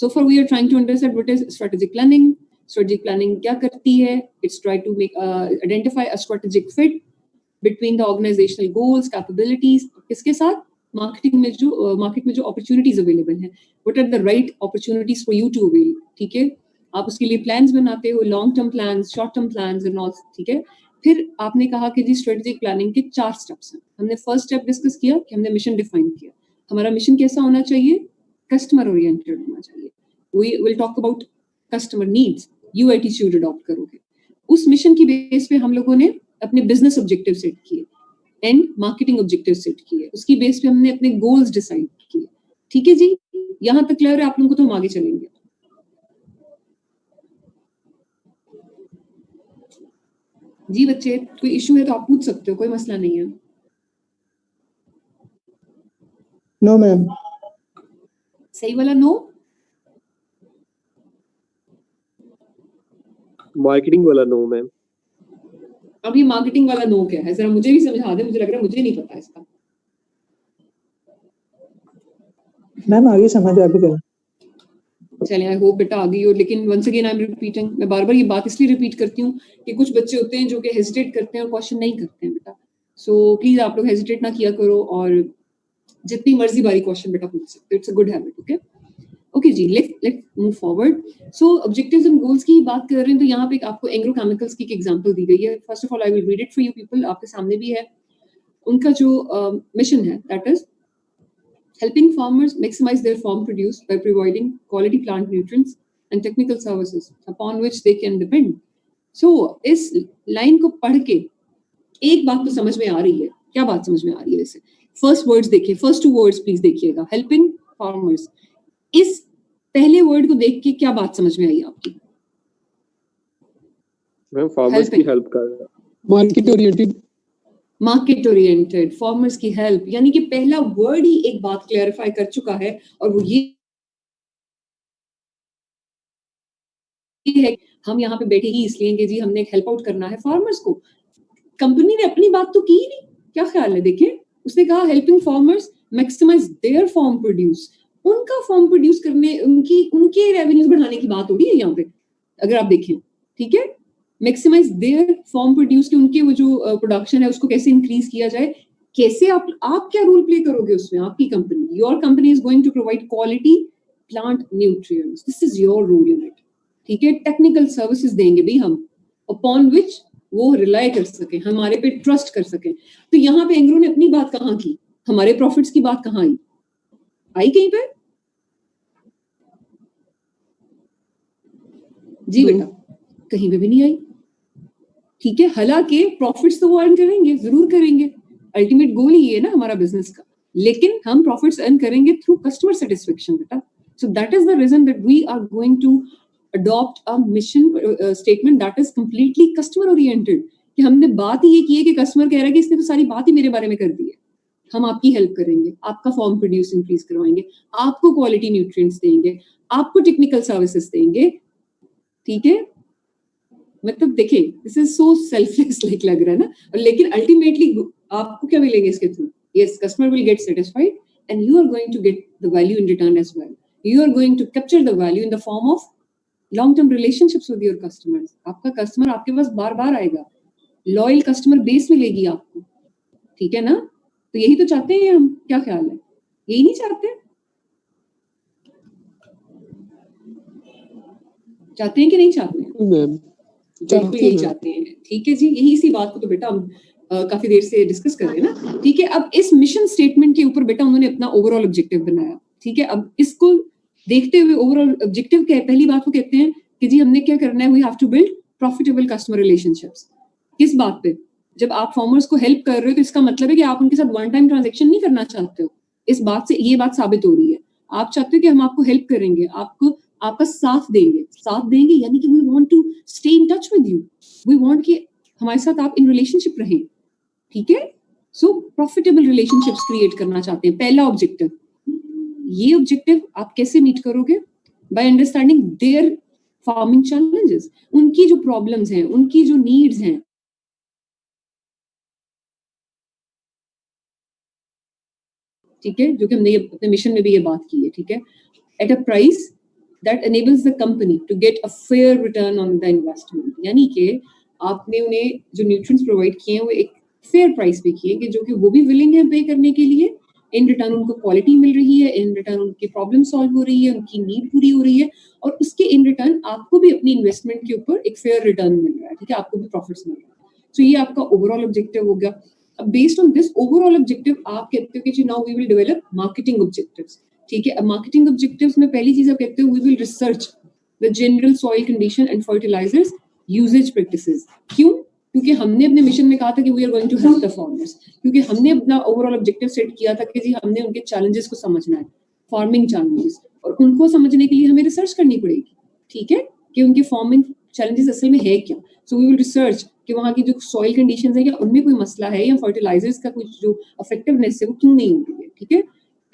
far we are trying to understand what is strategic planning. Strategic planning क्या करती है? It's try to make identify a strategic fit between the organizational goals, capabilities, किसके साथ? मार्केट में जो opportunities available हैं, what are the right opportunities for you to avail, ठीक है? आप उसके लिए plans बनाते हो, long term plans, short term plans and all, ठीक है? फिर आपने कहा कि जी strategic planning के 4 steps हैं। हमने first step डिस्कस किया कि हमने मिशन डिफाइन किया। हमारा मिशन कैसा होना चाहिए? कस्टमर ओरिएंटेड होना चाहिए। We will talk about customer needs, you attitude adopt करोगे। उस मिशन की बेस पे हम लोगों ने अपने बिजनेस ऑब्जेक्टिव सेट किए एंड मार्केटिंग ऑब्जेक्टिव सेट किए, उसकी बेस पे हमने अपने गोल्स डिसाइड किए, ठीक है जी? यहाँ तक क्लियर है आप लोगों को? तो हम आगे चलेंगे। जी बच्चे, कोई इशू है तो आप पूछ सकते हो, कोई मसला नहीं है। No ma'am. सही वाला नो? मार्केटिंग वाला नो मैम। अब ये मार्केटिंग वाला नो क्या है, जरा मुझे भी समझा दे, मुझे लग रहा है मुझे नहीं पता इसका। मैम आगे समझ आ गई। चलिए, आई होप बेटा आ गई हो, लेकिन once again I am repeating, मैं बार बार ये बात इसलिए रिपीट करती हूँ कि कुछ बच्चे होते हैं जो कि हेजिटेट करते हैं और क्वेश्चन नहीं करते हैं बेटा। सो प्लीज आप लोग हेजिटेट ना किया करो और जितनी मर्जी बारी क्वेश्चन बेटा पूछ सकते हो, it's a good habit, okay? Okay जी, let move forward. So objectives and goals की बात कर रहे हैं, तो यहाँ पे आपको एग्रोकेमिकल्स की एक एग्जांपल दी गई है। First of all I will read it for you people, आपके सामने भी है। उनका जो मिशन है that is helping farmers maximize their farm produce by providing quality plant nutrients and technical services upon which they can depend. So इस लाइन को पढ़ के एक बात तो समझ में आ रही है। क्या बात समझ में आ रही है? वैसे फर्स्ट वर्ड्स देखिए, फर्स्ट 2 वर्ड्स प्लीज देखिएगा, हेल्पिंग फार्मर्स। इस पहले वर्ड को देख के क्या बात समझ में आई आपकी? मैम फार्मर्स की हेल्प कर रहा है। मार्केट ओरिएंटेड, फार्मर्स की हेल्प, यानी कि पहला वर्ड ही एक बात क्लैरिफाई कर चुका है और वो ये है हम यहाँ पे बैठे ही इसलिए कि जी हमने हेल्प आउट करना है फार्मर्स को। कंपनी ने अपनी बात तो की ही नहीं, क्या ख्याल है? देखिए उसने कहा helping farmers maximise their farm produce, उनका फार्म प्रोड्यूस करने, उनके रेवेन्यूज बढ़ाने की बात हो रही है यहाँ पे, अगर आप देखें, ठीक है। मैक्सिमाइज देयर फार्म प्रोड्यूस, के उनके वो जो प्रोडक्शन है उसको कैसे इंक्रीज किया जाए, कैसे आप क्या रोल प्ले करोगे उसमें? आपकी company, your company is going to provide quality plant nutrients, this is your role in it, ठीक है। टेक्निकल सर्विसेज देंगे भी हम, अपॉन विच वो रिलाई कर सके, हमारे पे ट्रस्ट कर सके। तो यहाँ पे एंग्रो ने अपनी बात कहाँ की, हमारे प्रॉफिट्स की बात कहाँ आई कहीं पे? जी बेटा, कहीं पे भी नहीं आई, ठीक है। हालांकि प्रॉफिट्स तो वो अर्न करेंगे, जरूर करेंगे, अल्टीमेट गोल ही है ना हमारा बिजनेस का, लेकिन हम प्रॉफिट्स अर्न करेंगे थ्रू कस्टमर सेटिस्फेक्शन बेटा। So that is the reason that we are going to adopt a mission statement that is completely customer oriented, कि हमने बात ही ये की है कि कस्टमर कह रहा है कि इसने तो सारी बात ही मेरे बारे में कर दी है, हम आपकी हेल्प करेंगे, आपका फॉर्म प्रोड्यूस इंक्रीज करवाएंगे, आपको क्वालिटी न्यूट्रिएंट्स देंगे, आपको टेक्निकल सर्विसेज देंगे, ठीक है। मतलब देखिए this is so selfless like लग रहा है ना, लेकिन अल्टीमेटली आपको क्या मिलेंगे इसके through? Yes, customer will get satisfied and you are going to get the value in return as well. You are going to capture the value in the form of long term relationships with your customers. आपका कस्टमर आपके पास बार बार आएगा, लॉयल कस्टमर बेस मिलेगी आपको, ठीक है ना। तो यही तो चाहते हैं हम, क्या ख्याल है? यही नहीं चाहते? चाहते हैं कि नहीं चाहते हैं? बिल्कुल यही चाहते हैं, ठीक है जी। यही सी बात को तो बेटा हम काफी देर से डिस्कस कर रहे हैं ना, ठीक है। अब इस मिशन स्टेटमेंट के ऊपर बेटा उन्होंने अपना ओवरऑल ऑब्जेक्टिव बनाया, ठीक है। अब इसको देखते हुए ओवरऑल ऑब्जेक्टिव क्या है, पहली बात को कहते हैं कि जी हमने क्या करना है, we have to build profitable customer relationships. किस बात पे? जब आप फार्मर्स को हेल्प कर रहे हो तो इसका मतलब है कि आप उनके साथ वन टाइम ट्रांजैक्शन नहीं करना चाहते हो। इस बात से ये बात साबित हो रही है, आप चाहते हो कि हम आपको हेल्प करेंगे, आपको आपका साथ देंगे यानी कि we want to stay in touch with you, we want कि हमारे साथ आप इन रिलेशनशिप रहें, ठीक है। सो प्रॉफिटेबल रिलेशनशिप्स क्रिएट करना चाहते हैं, पहला ऑब्जेक्टिव। ये ऑब्जेक्टिव आप कैसे मीट करोगे? By understanding their farming challenges, उनकी जो प्रॉब्लम्स हैं, उनकी जो नीड्स हैं, ठीक है, जो कि हमने अपने मिशन में भी ये बात की है, ठीक है। At a price that enables the company to get a fair return on the investment, यानी कि आपने उन्हें जो न्यूट्रिएंट्स प्रोवाइड किए हैं वो एक फेयर प्राइस पे किए, कि जो कि वो भी विलिंग है पे करने के लिए, इन रिटर्न उनको क्वालिटी मिल रही है, इन रिटर्न उनकी प्रॉब्लम सॉल्व हो रही है, उनकी नीड पूरी हो रही है, और उसके इन रिटर्न आपको भी अपनी इन्वेस्टमेंट के ऊपर एक फेयर रिटर्न मिल रहा है, ठीक है, आपको भी प्रॉफिट्स मिल रहा है। सो ये आपका ओवरऑल ऑब्जेक्टिव हो गया। अब based on this overall objective आप कहते हो कि जी now we will develop marketing objectives, ठीक है। अब मार्केटिंग ऑब्जेक्टिव्स में पहली चीज आप कहते हो we will research the general soil condition and fertilisers usages practices. क्यों? क्योंकि हमने अपने मिशन में कहा था कि we are going to help the farmers, क्योंकि हमने अपना ओवरऑल ऑब्जेक्टिव सेट किया था कि जी हमने उनके चैलेंजेस को समझना है, फार्मिंग चैलेंजेस, और उनको समझने के लिए हमें रिसर्च करनी पड़ेगी, ठीक है, कि उनके फार्मिंग चैलेंजेस असल में है क्या। सो वी विल रिसर्च कि वहाँ की जो सॉइल कंडीशंस है, क्या उनमें कोई मसला है, या फर्टिलाइजर्स का कुछ जो इफेक्टिवनेस है वो क्यों नहीं हो रही है, ठीक है।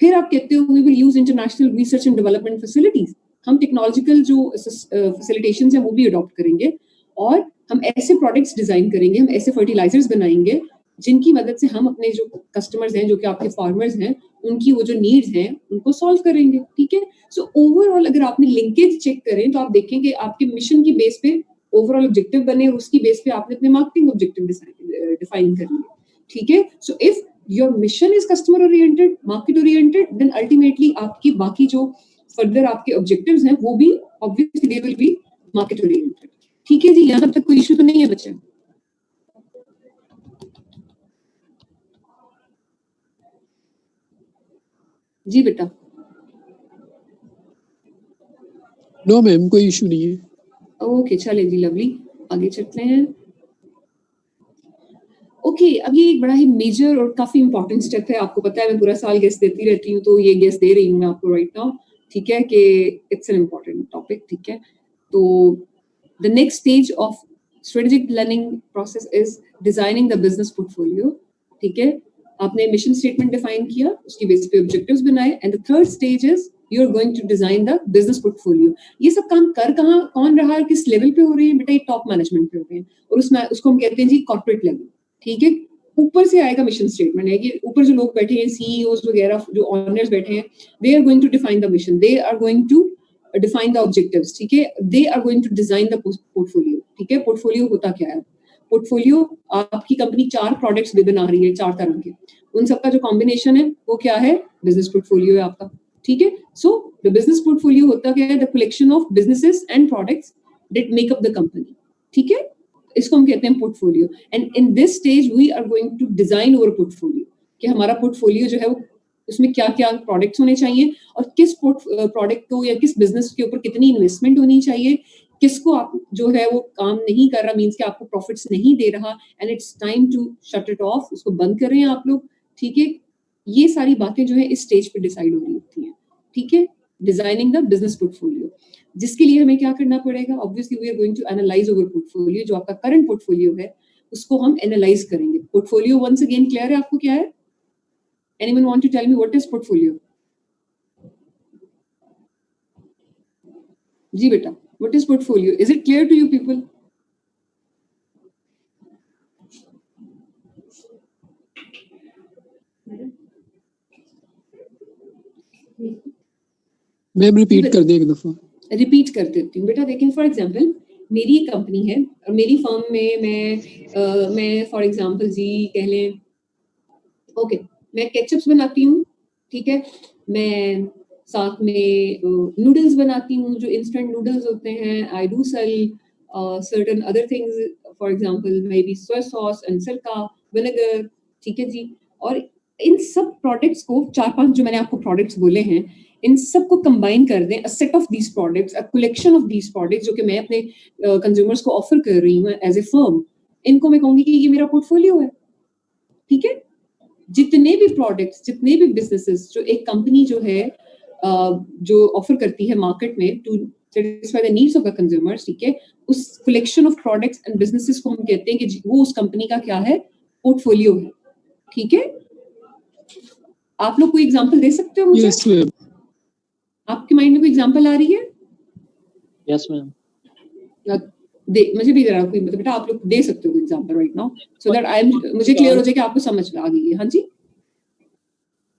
फिर आप कहते हो we will use international research and development facilities, हम टेक्नोलॉजिकल जो फैसिलिटेशंस हैं वो भी अडॉप्ट करेंगे, और हम ऐसे प्रोडक्ट्स डिजाइन करेंगे, हम ऐसे फर्टिलाइजर्स बनाएंगे जिनकी मदद से हम अपने जो कस्टमर्स हैं, जो कि आपके फार्मर्स हैं, उनकी वो जो नीड्स हैं उनको सॉल्व करेंगे, ठीक है। सो ओवरऑल अगर आपने लिंकेज चेक करें तो आप देखें कि आपके मिशन की बेस पे ओवरऑल ऑब्जेक्टिव बने, और उसकी बेस पे आपने अपने मार्केटिंग ऑब्जेक्टिव डिफाइन कर लिए, ठीक है। So if your mission is customer oriented, market oriented, then ultimately आपकी बाकी जो further आपके objectives हैं वो भी obviously they will be market oriented, ठीक है जी। यहाँ तक कोई इशू तो नहीं है बच्चे? जी बेटा। नो मैम, कोई इशू नहीं है। ओके चले जी, लवली, आगे चलते हैं। ओके, अब ये एक बड़ा ही मेजर और काफी इंपॉर्टेंट स्टेप है। आपको पता है मैं पूरा साल गेस्ट देती रहती हूँ, तो ये गेस्ट दे रही हूँ मैं आपको राइट नाउ, ठीक है, कि इट्स एन इम्पॉर्टेंट टॉपिक, ठीक है। तो the next stage of strategic planning process is designing the business portfolio, ठीक है। आपने मिशन स्टेटमेंट डिफाइन किया, उसकी बेस पे ऑब्जेक्टिव्स बनाए, and the third stage is you are going to design the business portfolio. ये सब काम कर कहाँ कौन रहा है, किस लेवल पे हो रहे हैं बेटा, ये टॉप मैनेजमेंट पे हो रहे हैं, और उसको हम कहते हैं जी कॉर्पोरेट लेवल। ठीक है, ऊपर से आएगा मिशन स्टेटमेंट है कि ऊपर जो लोग बैठे हैं, सीईओज वगैरह जो ऑनर्स बैठे हैं, they are going to define the mission, they are going to define the objectives. ठीक है, they are going to design the portfolio. ठीक है, पोर्टफोलियो होता क्या है? पोर्टफोलियो, आपकी कंपनी 4 प्रोडक्ट्स भी बना रही है 4 तरह के, उन सबका जो कॉम्बिनेशन है वो क्या है? बिजनेस पोर्टफोलियो है आपका। ठीक है, सो द बिजनेस पोर्टफोलियो होता क्या है? The collection of businesses and products that make up the company. ठीक है, इसको हम कहते हैं portfolio. And in this stage we are going to design our portfolio, कि हमारा पोर्टफोलियो जो है वो उसमें क्या क्या प्रोडक्ट्स होने चाहिए, और किस प्रोडक्ट को या किस बिजनेस के ऊपर कितनी इन्वेस्टमेंट होनी चाहिए, किसको आप जो है वो काम नहीं कर रहा, मीन्स कि आपको प्रॉफिट्स नहीं दे रहा, and it's time to shut it off, उसको बंद कर रहे हैं आप लोग। ठीक है, ये सारी बातें जो है इस स्टेज पे डिसाइड हो रही होती हैं। ठीक है, डिजाइनिंग द बिजनेस पोर्टफोलियो, जिसके लिए हमें क्या करना पड़ेगा? Obviously we are going to analyse over portfolio. जो आपका करंट पोर्टफोलियो है उसको हम एनालाइज करेंगे। पोर्टफोलियो वंस अगेन क्लियर है आपको क्या है? Anyone want to tell me what is portfolio? जी बेटा, what is portfolio? Is it clear to you people? Ma'am repeat कर दे एक दफा। रिपीट कर देती हूँ बेटा। देखिए फॉर एग्जांपल मेरी एक कंपनी है और मेरी फर्म में मैं फॉर एग्जांपल जी कह लें ओके मैं केचप्स बनाती हूँ। ठीक है, मैं साथ में नूडल्स बनाती हूँ, जो इंस्टेंट नूडल्स होते हैं। I do sell certain other things, for example maybe soya sauce and सिरका, विनेगर। ठीक है जी, और इन सब प्रोडक्ट्स को 4-5 जो मैंने आपको प्रोडक्ट्स बोले हैं, इन सब को कंबाइन कर दें, a set of these products, a collection of these products जो कि मैं अपने कंज्यूमर्स को ऑफर कर रही हूँ एज ए फर्म। इनको मैं कहूंगी कि ये मेरा पोर्टफोलियो है। ठीक है, जितने भी प्रोडक्ट्स, जितने भी बिजनेसेस जो एक कंपनी जो है जो ऑफर करती है मार्केट में to satisfy the needs of the consumers, ठीक है, उस collection of products and businesses को हम कहते हैं कि वो उस कंपनी का क्या है? पोर्टफोलियो है। ठीक है, आप लोग कोई एग्जांपल दे सकते हो मुझे? Yes ma'am. आपके माइंड में कोई एग्जांपल आ रही है? Yes ma'am. मुझे भी जरा कोई मतलब बेटा आप लोग दे सकते हो example right now so that I am मुझे क्लियर हो जाए कि आपको समझ आ गई है। हाँ जी,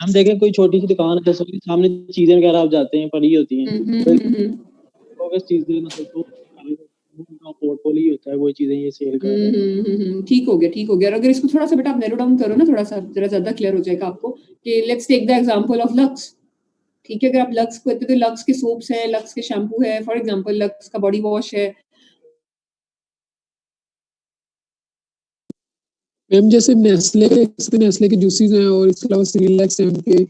हम देखें कोई छोटी सी दुकान है, जैसे सामने चीजें वगैरह आप जाते हैं पड़ी होती हैं, तो किस चीज के मतलब तो उनका पोर्टफोलियो होता है, वो चीजें ये सेल कर रहे हैं। ठीक हो गया, ठीक हो गया। अगर इसको थोड़ा सा बेटा आप नैरो डाउन करो ना, थोड़ा सा जरा ज्यादा क्लियर हो जाएगा आपको कि let's take the example of Lux. ठीक है, अगर आप लक्स को कहते हो तो लक्स के सोप्स हैं, लक्स के शैम्पू है, फॉर एग्जांपल लक्स का बॉडी वॉश है। मैम जैसे नेस्ले के जूसेस हैं और इसके अलावा सिरिलैक्स है उनके।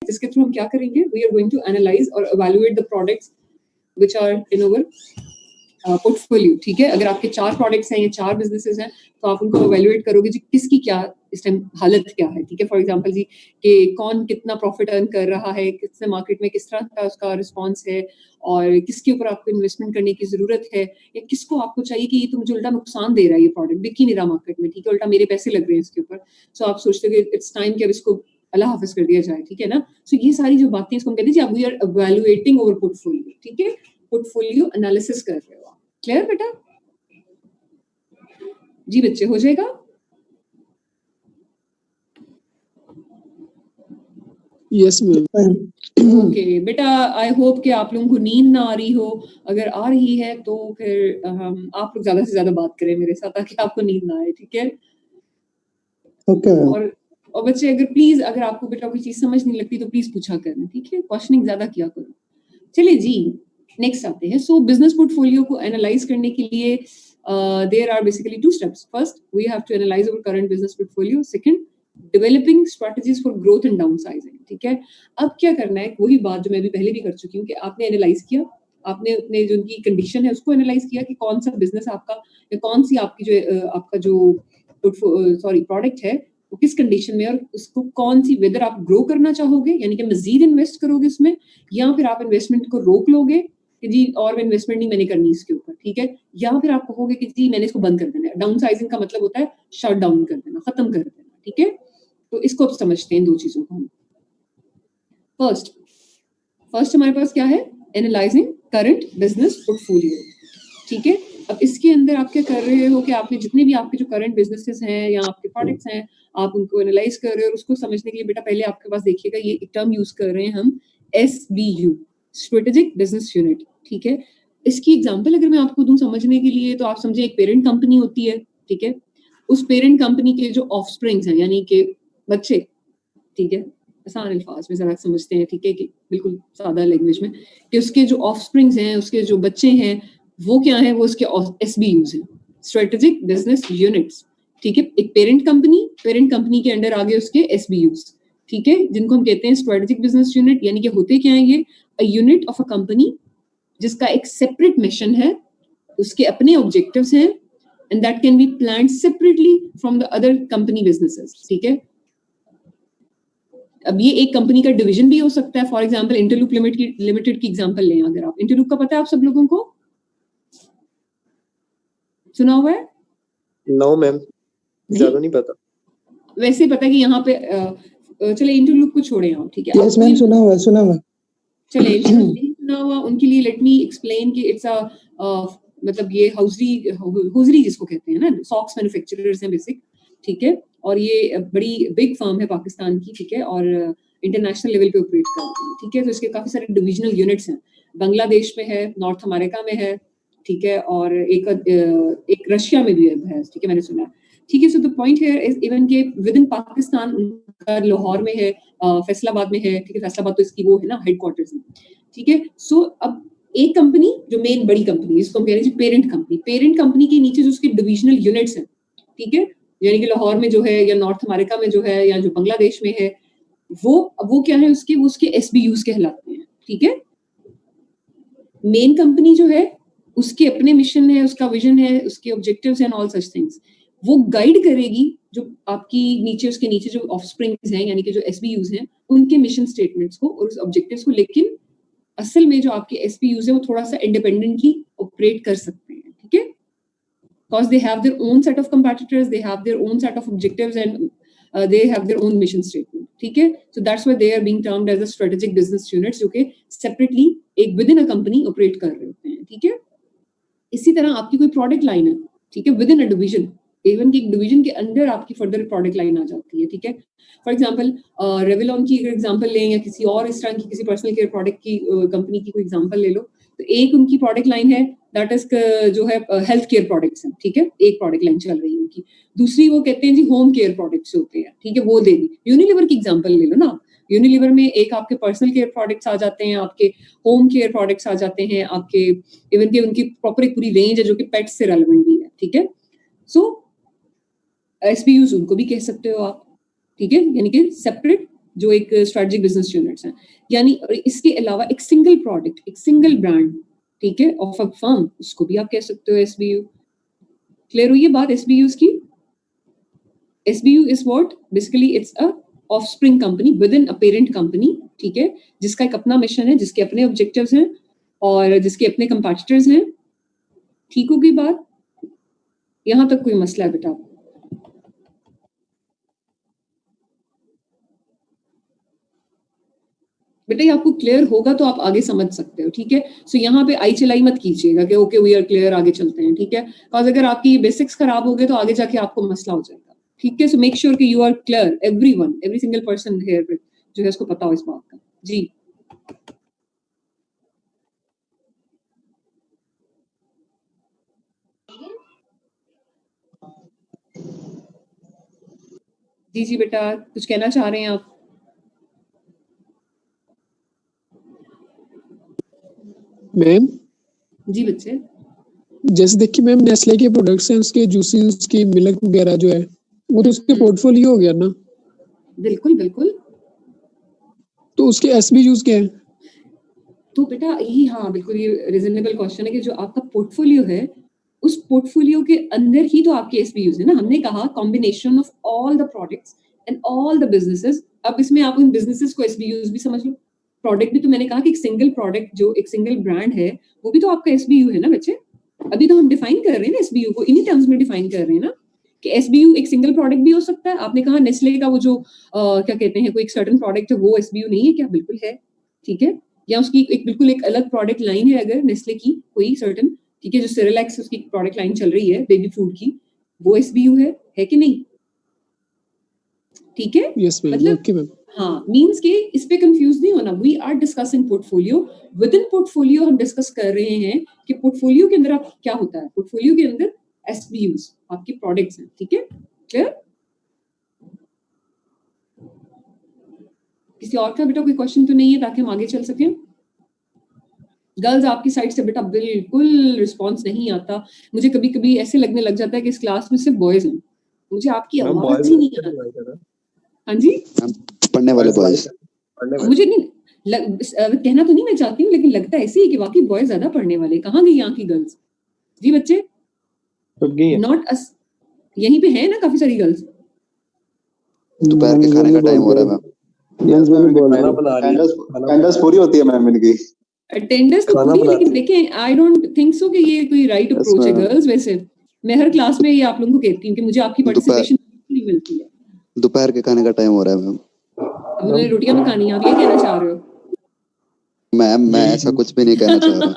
इसके थ्रू हम क्या करेंगे? We are going to analyse और evaluate the products which are in our portfolio. ठीक है, अगर आपके 4 प्रोडक्ट्स हैं या 4 बिजनेसेस हैं तो आप उनको इवैल्यूएट करोगे जी किसकी क्या इस टाइम हालत क्या है, ठीक है। फॉर एग्जांपल जी कि कौन कितना प्रॉफिट अर्न कर रहा है, किसने मार्केट में किस तरह का उसका रिस्पांस है, और किसके ऊपर आपको इन्वेस्टमेंट करने की जरूरत है, या किसको आपको चाहिए कि ये तो मुझे उल्टा नुकसान दे रहा है, ये प्रोडक्ट बिक ही नहीं रहा मार्केट में, ठीक है, उल्टा मेरे पैसे लग रहे हैं इसके ऊपर। सो आप सोचते हो कि इट्स टाइम कि अब इसको अल्लाह हाफिज कर दिया जाए, ठीक है ना। सो ये सारी जो बातें इसको हम कहते हैं जी, अब we are evaluating over portfolio, ठीक है, पोर्टफोलियो एनालिसिस कर रहे हो आप। क्लियर बेटा? जी बच्चे, हो जाएगा? Yes ma'am. ओके बेटा, आई होप कि आप लोगों को नींद ना आ रही हो। अगर आ रही है तो फिर आप लोग ज्यादा से ज्यादा बात करें मेरे साथ ताकि आपको नींद ना आए, ठीक है। ओके और बच्चे अगर प्लीज, अगर आपको बेटा कोई चीज समझ नहीं लगती तो प्लीज पूछा करें, ठीक है, क्वेश्चनिंग ज्यादा किया करो। चलिए जी, नेक्स्ट आते हैं। सो बिजनेस पोर्टफोलियो को एनालाइज करने के लिए there are basically 2 steps. First, we have to analyse our current business portfolio. Second, developing strategies for growth and downsizing, ठीक है। अब क्या करना है, वही बात जो मैं भी पहले भी कर चुकी हूँ कि आपने एनालाइज किया, आपने अपने जो उनकी कंडीशन है उसको एनालाइज किया कि कौन सा बिजनेस आपका या कौन सी आपकी जो आपका जो प्रोडक्ट है वो किस कंडीशन में, और उसको कौन सी, वेदर आप ग्रो करना चाहोगे यानी कि मजीद इन्वेस्ट करोगे उसमें, या फिर आप इन्वेस्टमेंट को रोक लोगे कि जी और इन्वेस्टमेंट नहीं मैंने करनी इसके ऊपर, ठीक है, या फिर आप कहोगे कि जी मैंने इसको बंद कर देना है। डाउन साइजिंग का मतलब होता है शट डाउन कर देना, खत्म कर देना, ठीक है। तो इसको अब समझते हैं 2 चीजों को हम। फर्स्ट हमारे पास क्या है, एनालाइजिंग करंट बिजनेस पोर्टफोलियो, ठीक है। अब इसके अंदर आप क्या कर रहे हो कि आपने जितने भी आपके जो करंट बिजनेसेस हैं या आपके प्रोडक्ट्स हैं, आप उनको एनालाइज कर रहे हो, और उसको समझने के लिए बेटा पहले आपके पास देखिएगा ये एक टर्म यूज कर रहे हैं हम, SBU, स्ट्रेटेजिक बिजनेस यूनिट, ठीक है। इसकी एग्जांपल अगर मैं आपको दूं समझने के लिए, तो आप समझे एक पेरेंट कंपनी होती है, ठीक है, उस पेरेंट कंपनी के जो ऑफस्प्रिंग्स हैं यानी कि बच्चे, ठीक है, आसान अल्फाज में जरा समझते हैं, ठीक है, कि बिल्कुल सादा लैंग्वेज में, कि उसके जो ऑफस्प्रिंग्स हैं, उसके जो बच्चे हैं, वो क्या है, वो उसके SBUs हैं, स्ट्रेटेजिक बिजनेस यूनिट्स, ठीक है। एक पेरेंट कंपनी के अंडर आगे उसके SBUs, ठीक है, जिनको हम कहते हैं स्ट्रेटेजिक बिजनेस यूनिट। यानी कि होते क्या है ये, a unit of a company जिसका एक सेपरेट मिशन है, उसके अपने ऑब्जेक्टिव्स हैं, and that can be planned separately from the other company businesses, ठीक है। अब ये एक कंपनी का डिवीजन भी हो सकता है। फॉर एग्जांपल इंटरलूप लिमिटेड की एग्जांपल लें अगर आप, इंटरलूप का पता है आप सब लोगों को, सुना हुआ है? नो मैम, ज्यादा नहीं पता। वैसे पता है कि यहाँ पे चले इंटरलूप को छोड़े आप, ठीक है। यस मैम, सुना हुआ चले नहीं सुना हुआ उनके लिए लेट मी एक्सप्लेन कि इट्स अ मतलब ये हौजरी जिसको कहते हैं ना, सॉक्स मैन्युफैक्चरर्स हैं बेसिक, ठीक है, और ये बड़ी बिग फर्म है पाकिस्तान की, ठीक है, और इंटरनेशनल लेवल पे ऑपरेट कर रही है, ठीक है। तो इसके काफी सारे डिविजनल यूनिट्स हैं, बांग्लादेश में है, नॉर्थ अमेरिका में है, ठीक है, और एक रशिया में भी है, ठीक है, मैंने सुना है, ठीक है। So the point here is even के विद इन पाकिस्तान उनका लाहौर में है, फैसलाबाद में है, ठीक है, फैसलाबाद तो इसकी वो है ना हेडक्वार्टर्स में, ठीक है। सो अब एक कंपनी जो मेन बड़ी कंपनी, जिसको हम कह रहे हैं पेरेंट कंपनी के नीचे जो उसके डिविजनल यूनिट्स हैं, ठीक है, यानी कि लाहौर में जो है या नॉर्थ अमेरिका में जो है या जो बांग्लादेश में है, वो क्या है, उसके SBUs कहलाते हैं, ठीक है। मेन कंपनी जो है उसके अपने मिशन है, उसका विजन है, उसके objectives and all such things, वो गाइड करेगी जो आपकी उसके नीचे जो ऑफस्प्रिंग्स हैं यानी कि जो SBUs हैं, उनके मिशन स्टेटमेंट्स को और उस ऑब्जेक्टिव्स को। लेकिन असल में जो आपके SBUs है वो थोड़ा सा इंडिपेंडेंटली ऑपरेट कर सकते हैं, ठीक है, because they have their own set of competitors, they have their own set of objectives, and they have their own mission statement, ठीक है। So that's why they are being termed as a strategic business units, जो कि separately एक within a company operate कर रहे होते हैं, ठीक है। इसी तरह आपकी कोई प्रोडक्ट लाइन है, ठीक है, with in a division, even की एक डिवीजन के अंदर आपकी फर्दर प्रोडक्ट लाइन आ जाती है, ठीक है। फॉर एग्जांपल रेवलॉन की अगर एग्जांपल लें या किसी और इस तरह की किसी पर्सनल केयर प्रोडक्ट की कंपनी की कोई एग्जांपल ले लो, तो एक उनकी प्रोडक्ट लाइन है दैट इज जो है हेल्थ केयर प्रोडक्ट्स हैं, ठीक है, एक प्रोडक्ट लाइन चल रही है उनकी। दूसरी वो कहते हैं जी होम केयर प्रोडक्ट्स होते हैं, ठीक है, वो दे दी। यूनिलीवर की एग्जांपल ले लो ना, यूनिलीवर में एक आपके पर्सनल केयर प्रोडक्ट्स आ जाते हैं, आपके होम केयर प्रोडक्ट्स आ जाते हैं, आपके इवन के उनकी प्रॉपर एक पूरी रेंज है जो कि पेट्स से रेलेवेंट भी है, ठीक है। सो SBUs उनको भी कह सकते हो आप, ठीक है, यानी कि सेपरेट जो एक स्ट्रेटेजिक बिजनेस यूनिट्स हैं। यानी इसके अलावा एक सिंगल प्रोडक्ट, एक सिंगल ब्रांड, ठीक है, ऑफ अ फर्म, उसको भी आप कह सकते हो SBU। क्लियर हुई है बात SBUs की? SBU is what? Basically it's a offspring company within a parent company, ठीक है, जिसका एक अपना मिशन है, जिसके अपने ऑब्जेक्टिव्स हैं और जिसके अपने कंपैटिटर्स हैं। ठीक होगी बात? यहाँ तक कोई मसला है बेटा? बेटा ये आपको क्लियर होगा तो आप आगे समझ सकते हो, ठीक है। सो यहाँ पे आई चलाई मत कीजिएगा कि ओके वी आर क्लियर, आगे चलते हैं, ठीक है। बिकॉज अगर आपकी बेसिक्स खराब हो गए तो आगे जाके आपको मसला हो जाएगा, ठीक है। सो मेक श्योर कि you are clear, everyone, every single person here जो है उसको पता हो इस बात का। जी जी जी बेटा, कुछ कहना चाह रहे हैं आप? मैम जी बच्चे, जैसे देखिए मैम, नेस्ले के प्रोडक्ट्स हैं, उसके जूसेस, उसकी मिल्क वगैरह जो है वो तो उसके पोर्टफोलियो हो गया ना? बिल्कुल बिल्कुल। तो उसके SBUs क्या है? तो बेटा यही, हाँ बिल्कुल, ये रीजनेबल क्वेश्चन है कि जो आपका पोर्टफोलियो है उस पोर्टफोलियो के अंदर ही तो आपके SBUs है ना। हमने कहा combination of all the products and all the businesses. अब इसमें आप उन बिजनेसेस को SBUs भी समझ लो, प्रोडक्ट भी। तो मैंने कहा कि एक सिंगल प्रोडक्ट जो एक सिंगल ब्रांड है वो भी तो आपका SBU है ना बच्चे। अभी तो हम डिफाइन कर रहे हैं ना SBU को, इन्हीं टर्म्स में डिफाइन कर रहे हैं ना कि SBU एक सिंगल प्रोडक्ट भी हो सकता है। आपने कहा नेस्ले का वो जो क्या कहते हैं, कोई एक सर्टेन प्रोडक्ट है, वो SBU नहीं है क्या? बिल्कुल है, ठीक है। या उसकी एक बिल्कुल एक अलग प्रोडक्ट लाइन है अगर नेस्ले की कोई सर्टेन, ठीक है, जो सेरेलैक्स उसकी प्रोडक्ट लाइन चल रही है बेबी फूड की, वो SBU है कि नहीं? ठीक है, यस मैम, मतलब ओके मैम। हाँ, मींस के इस पे कंफ्यूज नहीं होना। We are discussing portfolio, within portfolio हम डिस्कस कर रहे हैं कि पोर्टफोलियो के अंदर आप क्या होता है। पोर्टफोलियो के अंदर SBUs आपके प्रोडक्ट्स हैं, ठीक है, क्लियर? किसी और का बेटा कोई क्वेश्चन तो नहीं है ताकि हम आगे चल सकें? गर्ल्स आपकी साइड से बेटा बिल्कुल रिस्पांस नहीं आता। मुझे कभी कभी ऐसे लगने लग जाता है कि इस क्लास में सिर्फ बॉयज हैं, मुझे आपकी आवाज ही नहीं आती। हाँ जी, पढ़ने वाले बॉयज। मुझे नहीं कहना तो नहीं मैं चाहती हूँ, लेकिन लगता ऐसे ही कि वाकई बॉयज ज्यादा पढ़ने वाले। कहाँ गई यहाँ की गर्ल्स? जी बच्चे, नॉट अस, यहीं पे है ना काफी सारी गर्ल्स। दोपहर के खाने का टाइम हो रहा है मैम। अटेंडेंस पूरी होती है मैम इनकी। अटेंडेंस तो पूरी, लेकिन देखें आई डोंट थिंक सो कि ये कोई राइट अप्रोच है गर्ल्स। वैसे मैं हर क्लास में ये आप लोगों को कहती हूँ कि मुझे आपकी पार्टिसिपेशन नहीं मिलती है। दोपहर के खाने का टाइम हो रहा है मैम। उन्होंने रोटियां पकानी है, आप ये कहना चाह रहे हो? मैम मैं ऐसा कुछ भी नहीं कहना चाह रहा।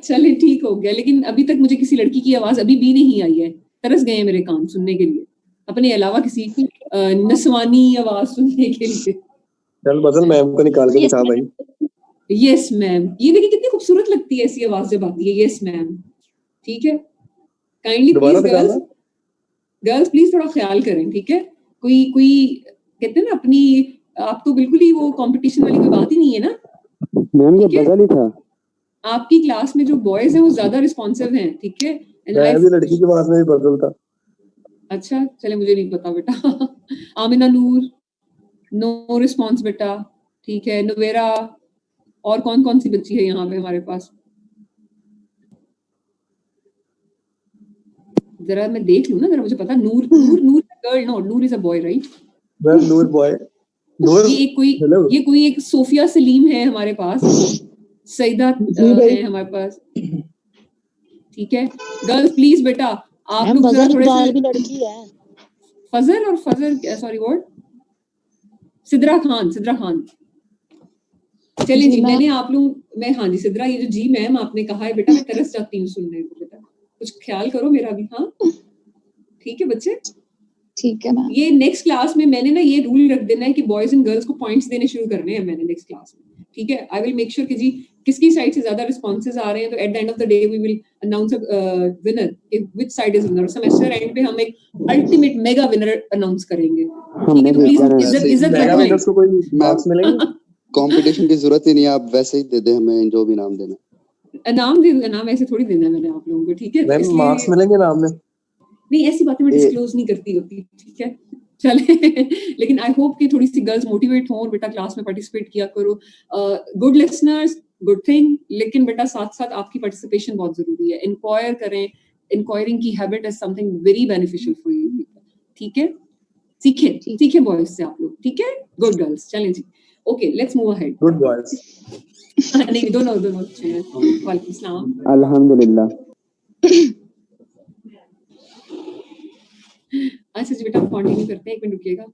चले ठीक हो गया, लेकिन अभी तक मुझे किसी लड़की की आवाज अभी भी नहीं आई है। तरस गए मेरे कान सुनने के लिए, अपने अलावा किसी नसवानी आवाज सुनने के लिए। चल बदल मैम को निकाल के दिखा भाई। यस मैम, ये देखिए कितनी खूबसूरत लगती है ऐसी आवाज जब आती है। यस मैम, ठीक है। काइंडली प्लीज गर्ल्स प्लीज थोड़ा ख्याल करें, ठीक है। कोई कहते हैं ना अपनी, आप तो बिल्कुल ही वो कंपटीशन वाली कोई बात ही नहीं है ना मैम। ये बदल ही था। आपकी क्लास में जो बॉयज हैं वो ज्यादा रिस्पॉन्सिव हैं, ठीक है। मैं भी लड़की की बात में भी बदल था। अच्छा चले, मुझे नहीं पता बेटा। आमिना नूर नो रिस्पॉन्स बेटा, ठीक है। नुवेरा, और कौन कौन सी बच्ची है यहाँ पे हमारे पास? जरा मैं देख लूं ना, जरा मुझे पता। Noor Noor Noor girl, no Noor is a boy right? Noor boy. ये कोई एक सोफिया सलीम है हमारे पास, सईदा है हमारे पास, ठीक है। गर्ल्स प्लीज बेटा आप लोग जरा थोड़े से, लड़की है फजल और फजल सॉरी व्हाट, सिद्रा खान। चलिए जी, मैंने आप लोग, मैं, हाँ जी सिद्रा, ये जो जी मैम आपने कहा है बेटा, मैं तरस जाती हूँ सुनने को बेटा, कुछ ख्याल करो मेरा भी। हाँ ठीक है बच्चे, ठीक है मैम। ये नेक्स्ट क्लास में मैंने ना ये रूल रख देना है कि बॉयज एंड गर्ल्स को पॉइंट्स देने शुरू करने हैं मैंने नेक्स्ट क्लास में, ठीक है। आई विल मेक श्योर कि जी किसकी साइड से ज्यादा रिस्पॉन्सेज आ रहे हैं, तो at the end of the day we will announce a winner, which side is winner. Semester end पे हम एक अल्टीमेट मेगा विनर अनाउंस करेंगे, ठीक है। तो प्लीज इज्जत रखें। उसको कोई मार्क्स मिलेंगे? कंपटीशन की जरूरत ही नहीं है, आप वैसे ही दे दे हमें जो भी नाम देना। नाम दे, नाम ऐसे थोड़ी देना है मैंने आप लोगों को, ठीक है। मैम मार्क्स मिलेंगे नाम में? नहीं ऐसी बातें मैं डिस्क्लोज नहीं करती होती, ठीक है। चले लेकिन आई होप कि थोड़ी सी गर्ल्स मोटिवेट हो और बेटा क्लास में पार्टिसिपेट किया करो। गुड लिसनर्स, गुड थिंग, लेकिन बेटा साथ साथ आपकी पार्टिसिपेशन बहुत जरूरी है। इंक्वायर करें, इंक्वायरिंग की habit is something very beneficial for you. ठीक है, सीखे बॉयज से आप लोग, ठीक है, गुड गर्ल्स। चलें जी, okay let's move ahead. Good boys. नहीं, दोनों वालेकुम सलाम। अल्हम्दुलिल्लाह। अच्छा जी बेटा, कंटिन्यू करते हैं, 1 मिनट रुकिएगा।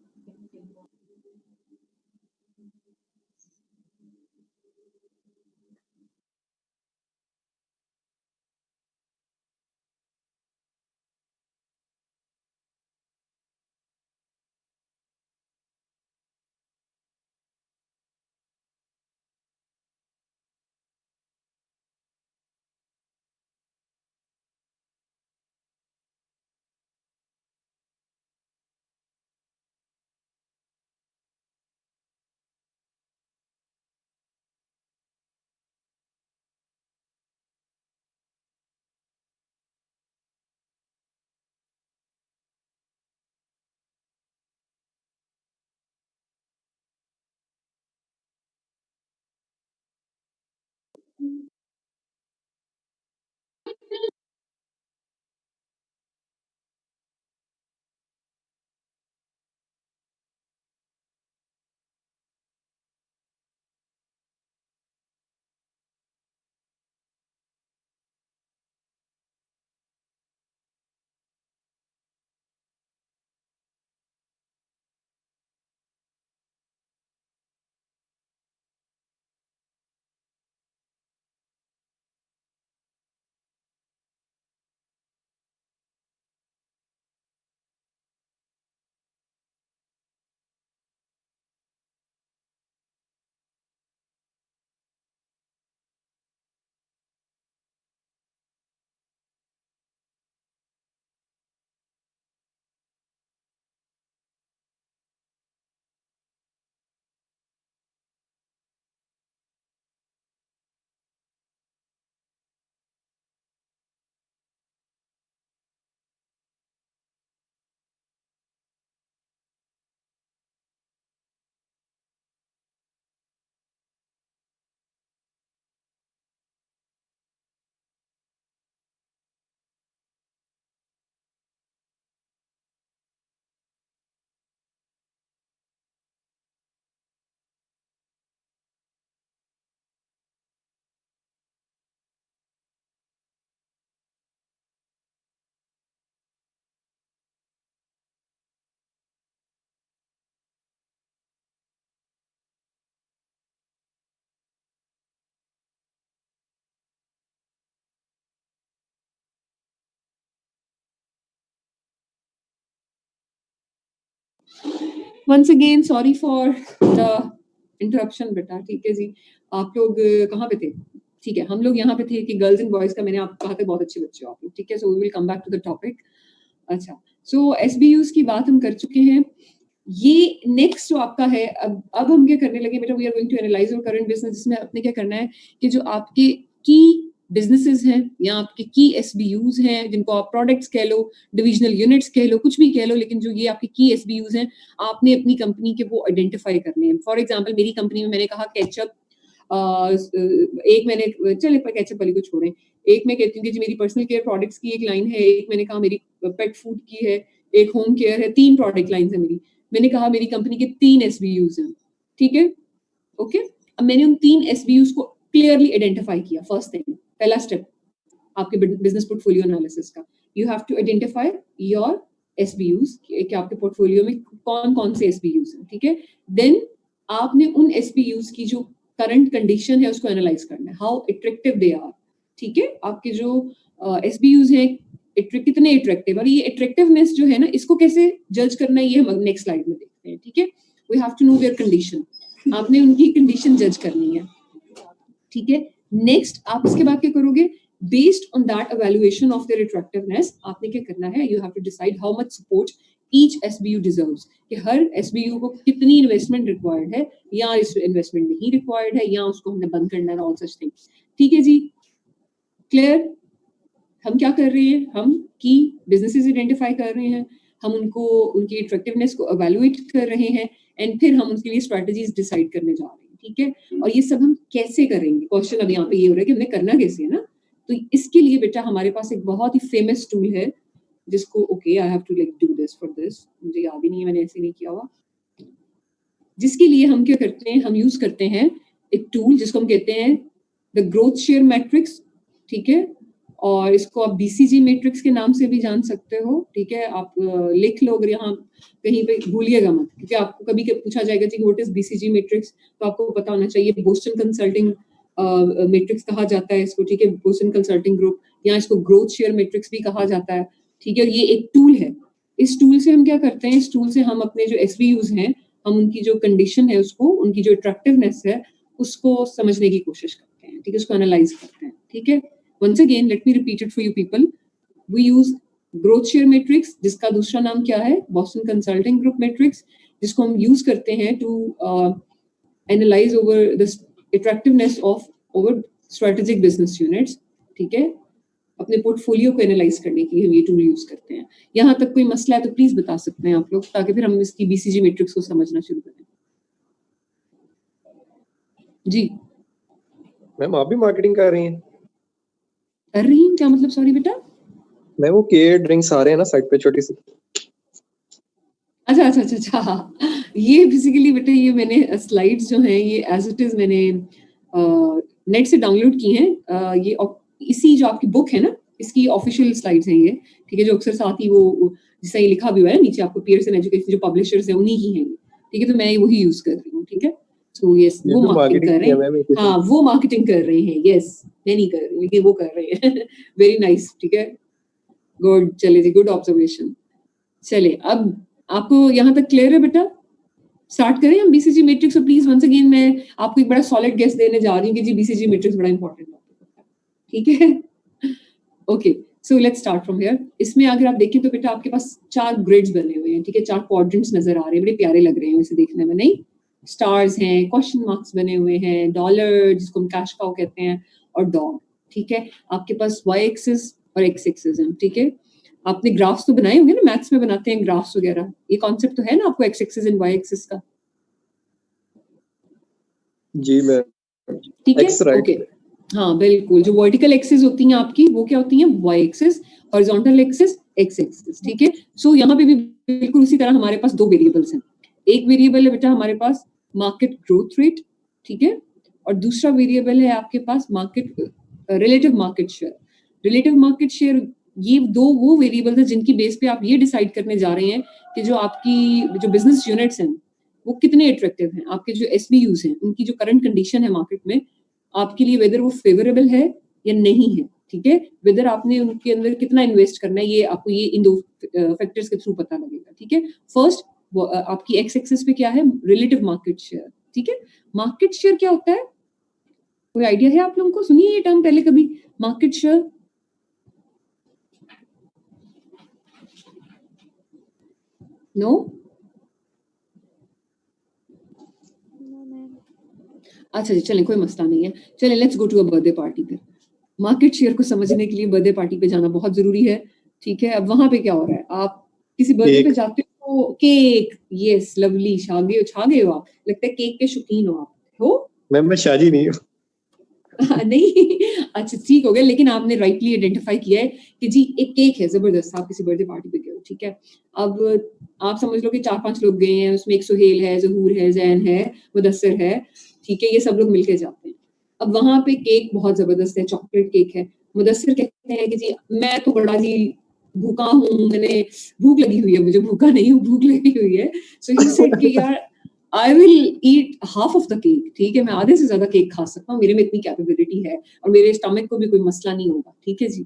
Once again sorry for the interruption बेटा, ठीक है जी। आप लोग कहाँ पे थे? ठीक है, हम लोग यहाँ पे थे कि गर्ल्स एंड बॉयज का मैंने आपको कहा था बहुत अच्छे बच्चे हो आप लोग, ठीक है। So we will come back to the topic. अच्छा, सो एसबीयूज की बात हम कर चुके हैं। ये नेक्स्ट जो आपका है, अब हम क्या करने लगे बेटा, we are going to analyse your current business, जिसमें आपने क्या करना है कि जो आपके की बिजनेसेस हैं या आपके की एसबीयूज हैं, जिनको आप प्रोडक्ट्स कह लो, डिविजनल यूनिट्स कह लो, कुछ भी कह लो, लेकिन जो ये आपके की एसबीयूज हैं, आपने अपनी कंपनी के वो आइडेंटिफाई करने हैं। फॉर एग्जांपल मेरी कंपनी में मैंने कहा केचप, एक मैंने चले केचप वाली को छोड़ें, एक मैं कहती हूँ कि जी मेरी पर्सनल केयर प्रोडक्ट्स की एक लाइन है, एक मैंने कहा मेरी पेट फूड की है, एक होम केयर है, 3 प्रोडक्ट लाइन है मेरी। मैंने कहा मेरी कंपनी के 3 एसबीयूज हैं, ठीक है, ओके। अब मैंने उन 3 एसबीयूज को क्लियरली आइडेंटिफाई किया। फर्स्ट थिंग, पहला स्टेप आपके बिजनेस पोर्टफोलियो एनालिसिस का, you have to identify your SBUs कि आपके पोर्टफोलियो में कौन कौन से एसबीयूज हैं, ठीक है। देन आपने उन एसबीयूज की जो करंट कंडीशन है उसको एनालाइज करना है, हाउ अट्रैक्टिव दे आर, ठीक है। आपके जो एसबीयूज हैं कितने अट्रैक्टिव, और ये अट्रैक्टिवनेस जो है ना, इसको कैसे जज करना है ये हम नेक्स्ट स्लाइड में देखते हैं, ठीक है। We have to know their condition, आपने उनकी कंडीशन जज करनी है, ठीक है। नेक्स्ट आप इसके बाद क्या करोगे, based on that evaluation of their attractiveness, आपने क्या करना है, you have to decide how much support each SBU deserves, कि हर एसबीयू को कितनी इन्वेस्टमेंट रिक्वायर्ड है, या इस इन्वेस्टमेंट नहीं रिक्वायर्ड है, या उसको हमने बंद करना है, ऑल सच थिंग्स, ठीक है जी। क्लियर? हम क्या कर रहे हैं, हम की बिजनेसेस आइडेंटिफाई कर रहे हैं, हम उनको उनकी अट्रैक्टिवनेस को एवेल्युएट कर रहे हैं, एंड फिर हम उनके लिए स्ट्रेटजीज डिसाइड करने जा रहे हैं, ठीक है। और ये सब हम कैसे करेंगे, क्वेश्चन अब यहाँ पे ये हो रहा है कि हमने करना कैसे है ना। तो इसके लिए बेटा हमारे पास एक बहुत ही फेमस टूल है जिसको okay I have to like do this for this, मुझे याद ही नहीं है मैंने ऐसे नहीं किया हुआ, जिसके लिए हम क्या करते हैं, हम यूज करते हैं एक टूल जिसको हम कहते हैं द ग्रोथ शेयर मैट्रिक्स, ठीक है, और इसको आप BCG मैट्रिक्स के नाम से भी जान सकते हो, ठीक है, आप लिख लो अगर यहाँ कहीं पे भूलिएगा मत, क्योंकि आपको कभी पूछा जाएगा कि व्हाट इज BCG मैट्रिक्स, तो आपको पता होना चाहिए। बोस्टन कंसल्टिंग मैट्रिक्स कहा जाता है इसको, ठीक है, बोस्टन कंसल्टिंग ग्रुप, या इसको ग्रोथ शेयर मैट्रिक्स भी कहा जाता है, ठीक है, और ये एक टूल है। इस टूल से हम क्या करते हैं, इस टूल से हम अपने जो SBUs हैं, हम उनकी जो कंडीशन है उसको, उनकी जो अट्रैक्टिवनेस है उसको समझने की कोशिश करते हैं, ठीक है, उसको एनालाइज करते हैं, ठीक है। Once again, let me repeat it for you people. We use growth share matrix, जिसका दूसरा नाम क्या है, Boston Consulting Group matrix, जिसको हम यूज करते हैं to analyze over the attractiveness of over strategic business units, ठीक है, अपने पोर्टफोलियो को एनालाइज करने के लिए हम ये टूल यूज करते हैं। यहाँ तक कोई मसला है तो प्लीज बता सकते हैं आप लोग, ताकि फिर हम इसकी BCG मैट्रिक्स को समझना शुरू करें। जी मैम आप भी मार्केटिंग कर रही हैं? कर रही हूँ, क्या मतलब, सॉरी बेटा? मैं वो केयर ड्रिंक्स आ रहे हैं ना साइड पे छोटी सी। अच्छा, ये बेसिकली बेटा ये मैंने स्लाइड्स जो हैं ये एज इट इज मैंने नेट से डाउनलोड की हैं, ये इसी जो आपकी बुक है ना इसकी ऑफिशियल स्लाइड्स हैं ये, ठीक है, जो अक्सर साथ ही वो जिससे ये लिखा भी हुआ है नीचे आपको, पियर्सन एजुकेशन जो पब्लिशर्स हैं उन्हीं की हैं, ठीक है, तो मैं वही यूज कर रही हूँ, ठीक है। सो यस, वो मार्केटिंग कर रहे हैं, हाँ वो मार्केटिंग कर रहे हैं, यस मैं नहीं कर रही लेकिन वो कर रहे हैं। वेरी नाइस, ठीक है, गुड, चले जी, गुड ऑब्जर्वेशन। चले अब आपको यहाँ तक क्लियर है बेटा? स्टार्ट करें हम BCG मैट्रिक्स। और प्लीज वंस अगेन मैं आपको एक बड़ा सॉलिड गेस देने जा रही हूँ कि जी BCG मैट्रिक्स बड़ा इंपॉर्टेंट है, ठीक है। Okay, so let's start from here. इसमें अगर आप देखें तो बेटा आपके पास 4 ग्रिड्स बने हुए हैं, ठीक है, 4 क्वाड्रेंट्स नजर आ रहे हैं, बड़े प्यारे लग रहे हैं वैसे देखने में, नहीं? स्टार्स हैं, क्वेश्चन मार्क्स बने हुए हैं, डॉलर जिसको हम कैश काउ कहते हैं, और डॉग, ठीक है। आपके पास Y एक्सिस और X एक्सिस है, ठीक है। आपने ग्राफ्स तो बनाए होंगे ना, मैथ्स में बनाते हैं ग्राफ्स वगैरह, ये कॉन्सेप्ट तो है ना आपको X axis and Y axis का? जी मैं, ठीक है, ओके, हाँ बिल्कुल। जो वर्टिकल एक्सिस होती हैं आपकी वो क्या होती हैं, Y axis, horizontal axis X axis, ठीक है। सो यहाँ पे भी बिल्कुल उसी तरह हमारे पास 2 वेरिएबल्स हैं। एक वेरिएबल है बेटा हमारे पास मार्केट ग्रोथ रेट, ठीक है, और दूसरा वेरिएबल है आपके पास market relative market share. Relative market share, ये 2 वो वेरिएबल्स हैं जिनकी बेस पे आप ये डिसाइड करने जा रहे हैं कि जो आपकी जो बिजनेस यूनिट्स हैं वो कितने अट्रैक्टिव हैं, आपके जो SBUs हैं उनकी जो करंट कंडीशन है मार्केट में आपके लिए, वेदर वो फेवरेबल है या नहीं है, ठीक है, वेदर आपने उनके अंदर कितना इन्वेस्ट करना है, ये आपको ये इन 2 फैक्टर्स के थ्रू पता लगेगा, ठीक है। फर्स्ट आपकी X एक्सिस पे क्या है, रिलेटिव मार्केट शेयर, ठीक है। मार्केट शेयर क्या होता है, कोई आइडिया है आप लोगों को? सुनिए ये टर्म पहले कभी, मार्केट शेयर? नो? अच्छा जी, चलें कोई मसला नहीं है, चलें let's go to a birthday party पे। मार्केट शेयर को समझने के लिए बर्थडे पार्टी पे जाना बहुत जरूरी है, ठीक है। अब वहां पे क्या हो रहा है, आप किसी बर्थडे पे जाते हो, केक, यस लवली, छा गए हो आप, लगता है केक के शौकीन हो आप, हो? मैं शादी नहीं हूँ। नहीं, अच्छा ठीक हो गया, लेकिन आपने राइटली आइडेंटिफाई किया है कि जी एक केक है जबरदस्त, आप किसी बर्थडे पार्टी पे गए हो, ठीक है। अब आप समझ लो कि 4-5 लोग गए हैं, उसमें एक सुहेल है, जहूर है, जैन है, मुदस्सिर है, ठीक है, ये सब लोग मिलके जाते हैं। अब वहां पे केक बहुत जबरदस्त है, चॉकलेट केक है। मुदस्सिर कहते हैं कि जी मैं तो बड़ा जी भूखा हूँ, मैंने भूख लगी हुई है, मुझे भूखा नहीं हूँ, भूख लगी हुई है। सो ही सेड कि यार I will eat half of the cake, ठीक है, मैं आधे से ज्यादा केक खा सकता हूँ, मेरे में इतनी कैपेबिलिटी है और मेरे स्टमक को भी कोई मसला नहीं होगा, ठीक है जी।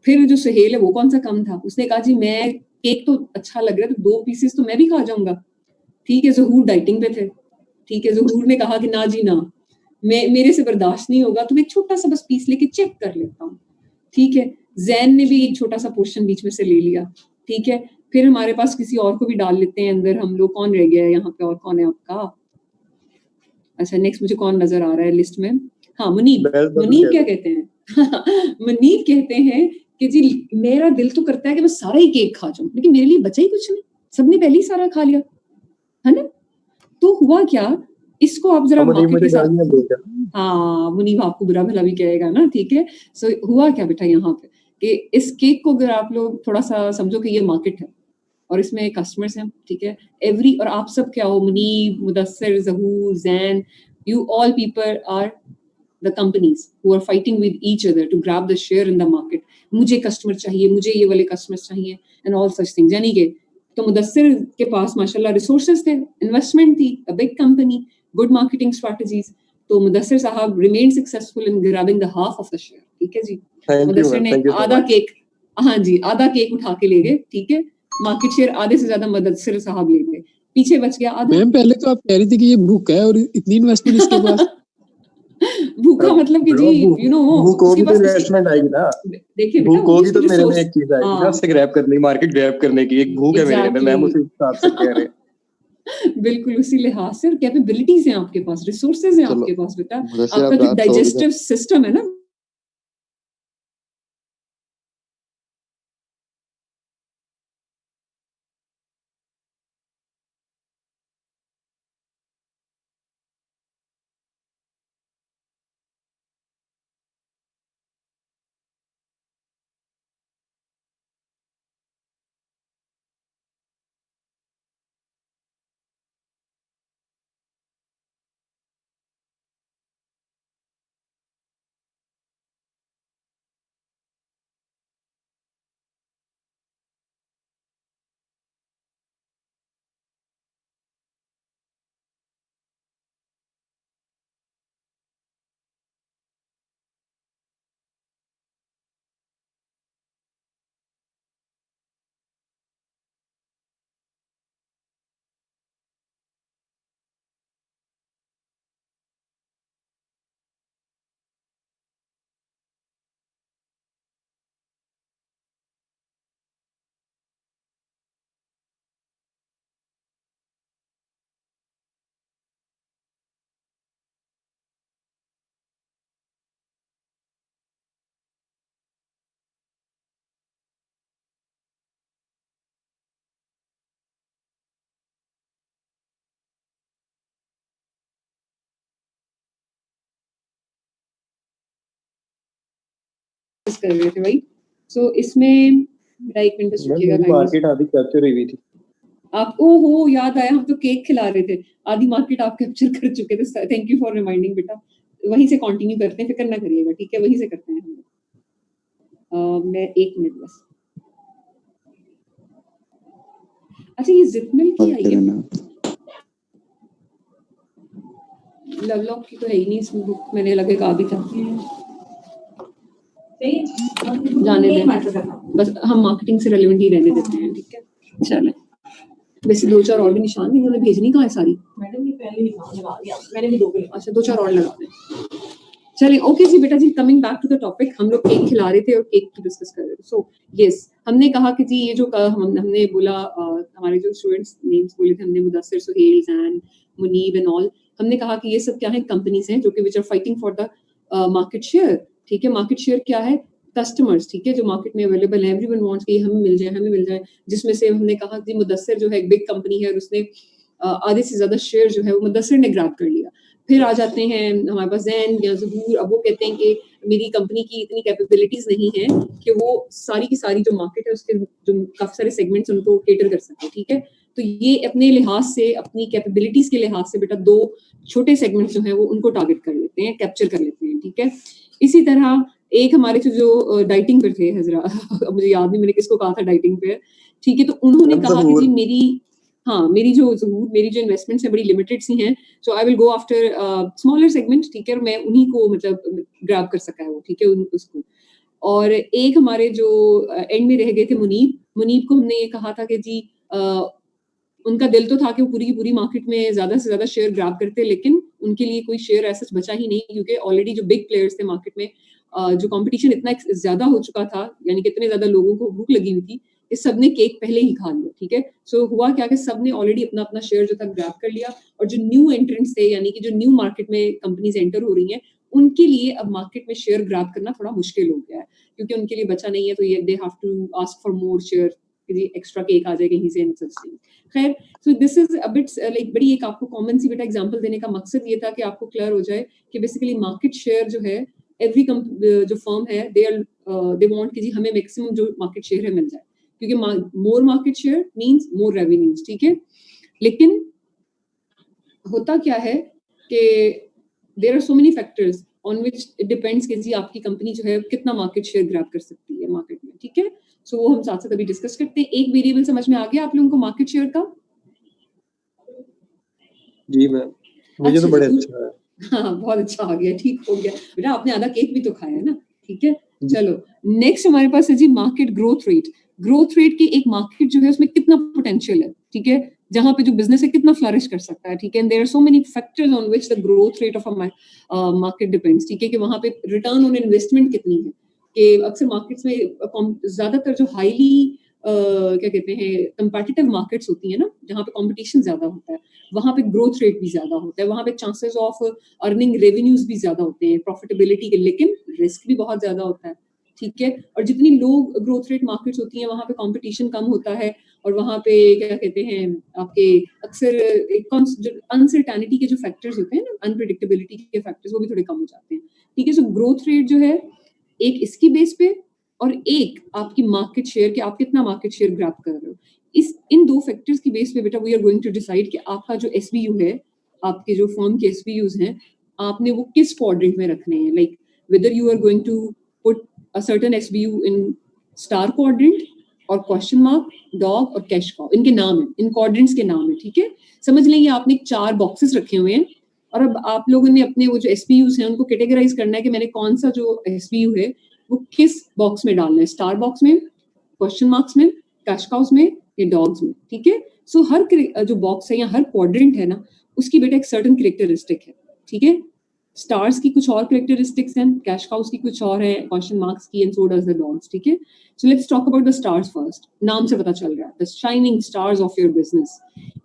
फिर जो सुहेल है वो कौन सा कम था, उसने कहा जी मैं केक तो अच्छा लग रहा है तो 2 पीसेस तो मैं भी खा जाऊंगा, ठीक है। जहूर डाइटिंग पे थे, ठीक है, जहूर ने कहा कि ना जी ना, मेरे से बर्दाश्त नहीं होगा, तो मैं एक छोटा सा बस पीस लेके चेक कर लेता हूँ, ठीक है। जैन ने भी एक छोटा सा पोर्शन बीच में से ले लिया, ठीक है। फिर हमारे पास किसी और को भी डाल लेते हैं अंदर, हम लोग कौन रह गया है यहाँ पे, और कौन है आपका? अच्छा नेक्स्ट मुझे कौन नजर आ रहा है लिस्ट में, हाँ मुनीब। मुनीब क्या कहते हैं? मुनीब कहते हैं कि जी मेरा दिल तो करता है कि मैं सारा ही केक खा जाऊं, लेकिन मेरे लिए बचा ही कुछ नहीं, सबने पहले ही सारा खा लिया, है ना। तो हुआ क्या, इसको आप जरा मार्केट के साथ, हाँ मुनीब आपको बुरा भला भी कहेगा ना, ठीक है। सो हुआ क्या बेटा यहाँ पे कि इस केक को अगर आप लोग थोड़ा सा समझो कि ये मार्केट है और इसमें कस्टमर्स हैं, ठीक है, एवरी, और आप सब क्या हो, मुनीब, मुदस्सिर, ज़हूर, ज़ैन, you all people are the companies who are fighting with each other to grab the share in the market. मुझे कस्टमर चाहिए, मुझे ये वाले कस्टमर्स चाहिए and all such things. यानी कि तो मुदस्सिर के पास माशाल्लाह रिसोर्सेज थे, इन्वेस्टमेंट थी, a big company, good marketing strategies. तो मुदस्सिर साहब remained successful in grabbing the half of the share. ठीक है जी, मुदस्सिर ने आधा केक, हाँ जी, आधा केक उठा के ले गए, ठीक है, मार्केट शेयर आधे से ज्यादा मुदस्सिर साहब ले गए, पीछे बच गया आधा। मैम पहले तो आप कह रही थी कि ये भूखा है और इतनी इन्वेस्टमेंट इसके पास। भूखा मतलब कि जी यू नो भूख होगी तो इन्वेस्टमेंट आएगी ना, देखिए भूख होगी तो मेरे में एक चीज आएगी ना, उससे ग्रैब करने, मार्केट ग्रैब करने की एक भूख है मेरे अंदर, मैम उसी हिसाब से कह रहे हैं। बिल्कुल उसी लिहाज से, और कैपेबिलिटीज हैं आपके पास, रिसोर्सेज हैं आपके पास बेटा, आपका जो डाइजेस्टिव सिस्टम है ना, कर रहे थे भाई। सो इसमें मेरा 1 मिनट बस रुकिएगा, मार्केट आधी कैप्चर हुई थी। आपको हो याद आया, हम तो केक खिला रहे थे, आधी मार्केट आप कैप्चर कर चुके थे। थैंक यू फॉर रिमाइंडिंग बेटा, वहीं से कंटिन्यू करते हैं, फिक्र ना करिएगा, ठीक है, वहीं से करते हैं हम। मैं 1 मिनट बस। अच्छा ये जितमिल की आई है, लवलॉक की तो है ही नहीं इसमें बुक, मैंने लगे कहा भी था, जाने दें बस, हम मार्केटिंग से रेलेवेंट ही रहने देते हैं, ठीक है, चलें। वैसे 2-4 और भी निशान नहीं उन्होंने भेजनी कहाँ है सारी, मैडम ये पहले निशान लगा दिया मैंने भी 2 के, अच्छा 2-4 और लगा दें। चलिए ओके जी बेटा जी, coming back to the topic, हम लोग केक खिला रहे थे और केक की डिस्कस कर रहे थे। सो यस, हमने कहा कि जी ये जो हमने बोला, हमारे जो स्टूडेंट्स नेम्स बोले थे हमने, मुदस्सिर, सुहेल, ज़ैन, मुनीब एंड ऑल, हमने कहा कि ये सब क्या है, कंपनीज हैं जो कि which are fighting for the market share, ठीक है। मार्केट शेयर क्या है, कस्टमर्स, ठीक है, जो मार्केट में अवेलेबल है, एवरीवन वांट्स कि हमें मिल जाए, जिसमें से हमने कहा कि मुदस्सिर जो है एक बिग कंपनी है और उसने आधे से ज्यादा शेयर जो है वो मुदस्सिर ने ग्रैब कर लिया। फिर आ जाते हैं हमारे पास ज़ैन या ज़हूर, अब वो कहते हैं कि मेरी कंपनी की इतनी कैपेबिलिटीज नहीं है कि वो सारी की सारी जो मार्केट है उसके जो काफी सारे सेगमेंट्स उनको केटर कर सके, ठीक है। तो ये अपने लिहाज से, अपनी कैपेबिलिटीज के लिहाज से बेटा 2 छोटे सेगमेंट्स जो है वो उनको टारगेट कर लेते हैं, कैप्चर कर लेते हैं, ठीक है। इसी तरह एक हमारे जो डाइटिंग पर थे हजरा मुझे याद नहीं मैंने किसको कहा था डाइटिंग पे, ठीक है, तो उन्होंने कहा कि जी मेरी जो इन्वेस्टमेंट्स हैं बड़ी लिमिटेड सी हैं, so I will go after smaller segment, ठीक है, मैं उन्हीं को मतलब ग्रैब कर सका है वो, ठीक है, उसको। और एक हमारे जो एंड में रह गए थे मुनीब को हमने ये कहा था कि जी उनका दिल तो था कि वो पूरी की पूरी मार्केट में ज्यादा से ज्यादा शेयर ग्रैब करते, लेकिन उनके लिए कोई शेयर ऐसा बचा ही नहीं, क्योंकि ऑलरेडी जो बिग प्लेयर्स थे मार्केट में, जो कंपटीशन इतना ज्यादा हो चुका था, यानी कि इतने ज्यादा लोगों को भूख लगी हुई थी, इस सब ने केक पहले ही खा लिया, ठीक है। सो हुआ क्या कि सब ने ऑलरेडी अपना शेयर जो था ग्रैब कर लिया, और जो न्यू एंट्रेंट्स थे, यानी कि जो न्यू मार्केट में कंपनीज एंटर हो रही हैं, उनके लिए अब मार्केट में शेयर ग्रैब करना थोड़ा मुश्किल हो गया है, क्योंकि उनके लिए बचा नहीं है, तो ये they have to ask for more share, extra cake आ जाए कहीं से। खैर, so this is a bit like बड़ी एक आपको कॉमन सी बेटा एग्जांपल देने का मकसद ये था कि आपको क्लियर हो जाए कि बेसिकली मार्केट शेयर जो है, एवरी जो फर्म है, दे आर दे वांट कि जी हमें मैक्सिमम जो मार्केट शेयर है मिल जाए, क्योंकि more market share means more revenues, ठीक है। लेकिन होता क्या है कि there are so many factors on which it depends कि जी आपकी कंपनी जो है कितना मार्केट शेयर ग्रैब कर सकती है मार्केट में, ठीक है। सो वो हम साथ साथ अभी डिस्कस करते हैं। एक वेरिएबल समझ में आ गया आप लोगों को मार्केट शेयर का? जी मैम, मुझे तो बड़े अच्छा है। हाँ, बहुत अच्छा आ गया, ठीक हो गया बेटा, आपने आधा केक भी तो खाया है ना, ठीक है। चलो नेक्स्ट हमारे पास है जी market growth rate. Growth rate की एक मार्केट जो है उसमें कितना पोटेंशियल है, ठीक है, जहां पे जो बिजनेस है कितना फ्लरिश कर सकता है, ठीक है। There are so many factors on which the growth rate of a market depends, ठीक है, कि वहां पे रिटर्न ऑन इन्वेस्टमेंट कितनी है। कि अक्सर मार्केट्स में ज्यादातर जो हाईली क्या कहते हैं कंपेटिटिव मार्केट्स होती है ना, जहाँ पे कंपटीशन ज्यादा होता है, वहां पे ग्रोथ रेट भी ज्यादा होता है, वहां पे चांसेस ऑफ अर्निंग रेवेन्यूज भी ज्यादा होते हैं प्रॉफिटेबिलिटी के, लेकिन रिस्क भी बहुत ज्यादा होता है, ठीक है। और जितनी लो ग्रोथ रेट मार्केट्स होती हैं वहां पे कंपटीशन कम होता है, और वहां पे क्या कहते हैं आपके अक्सर अनसर्टेनिटी के जो फैक्टर्स होते हैं ना, अनप्रेडिक्टेबिलिटी के फैक्टर्स, वो भी थोड़े कम हो जाते हैं, ठीक है। सो ग्रोथ रेट जो है एक इसकी बेस पे और एक आपकी मार्केट शेयर के आप कितना मार्केट शेयर ग्रैब कर रहे हो, इन दो फैक्टर्स की बेस पे बेटा we are going to decide कि आपका जो एसबीयू है, आपके जो फर्म के एसबीयूज हैं, आपने वो किस क्वाड्रेंट में रखने हैं। Like whether you are going to put a certain SBU in star quadrant और क्वेश्चन मार्क, डॉग और कैश काउ, इनके नाम है, इन क्वाड्रेंट्स के नाम है, ठीक है। समझ लेंगे आपने 4 बॉक्सेस रखे हुए हैं, और अब आप लोगों ने अपने वो जो एसबीयूज हैं उनको कैटेगराइज करना है कि मैंने कौन सा जो एसबीयू है वो किस बॉक्स में डालना है, स्टार बॉक्स में, क्वेश्चन मार्क्स में, कैश काउस में या डॉग्स में, ठीक है। सो हर जो बॉक्स है या हर क्वाड्रेंट है ना, उसकी बेटा एक सर्टेन कैरेक्टरिस्टिक है, ठीक है। स्टार्स की कुछ और कैरेक्टरिस्टिक्स हैं, कैश काउस की कुछ और है, क्वेश्चन मार्क्स की, and so does the dogs, ठीक है। So let's talk about the stars first. नाम से पता चल रहा है, the shining stars of your business.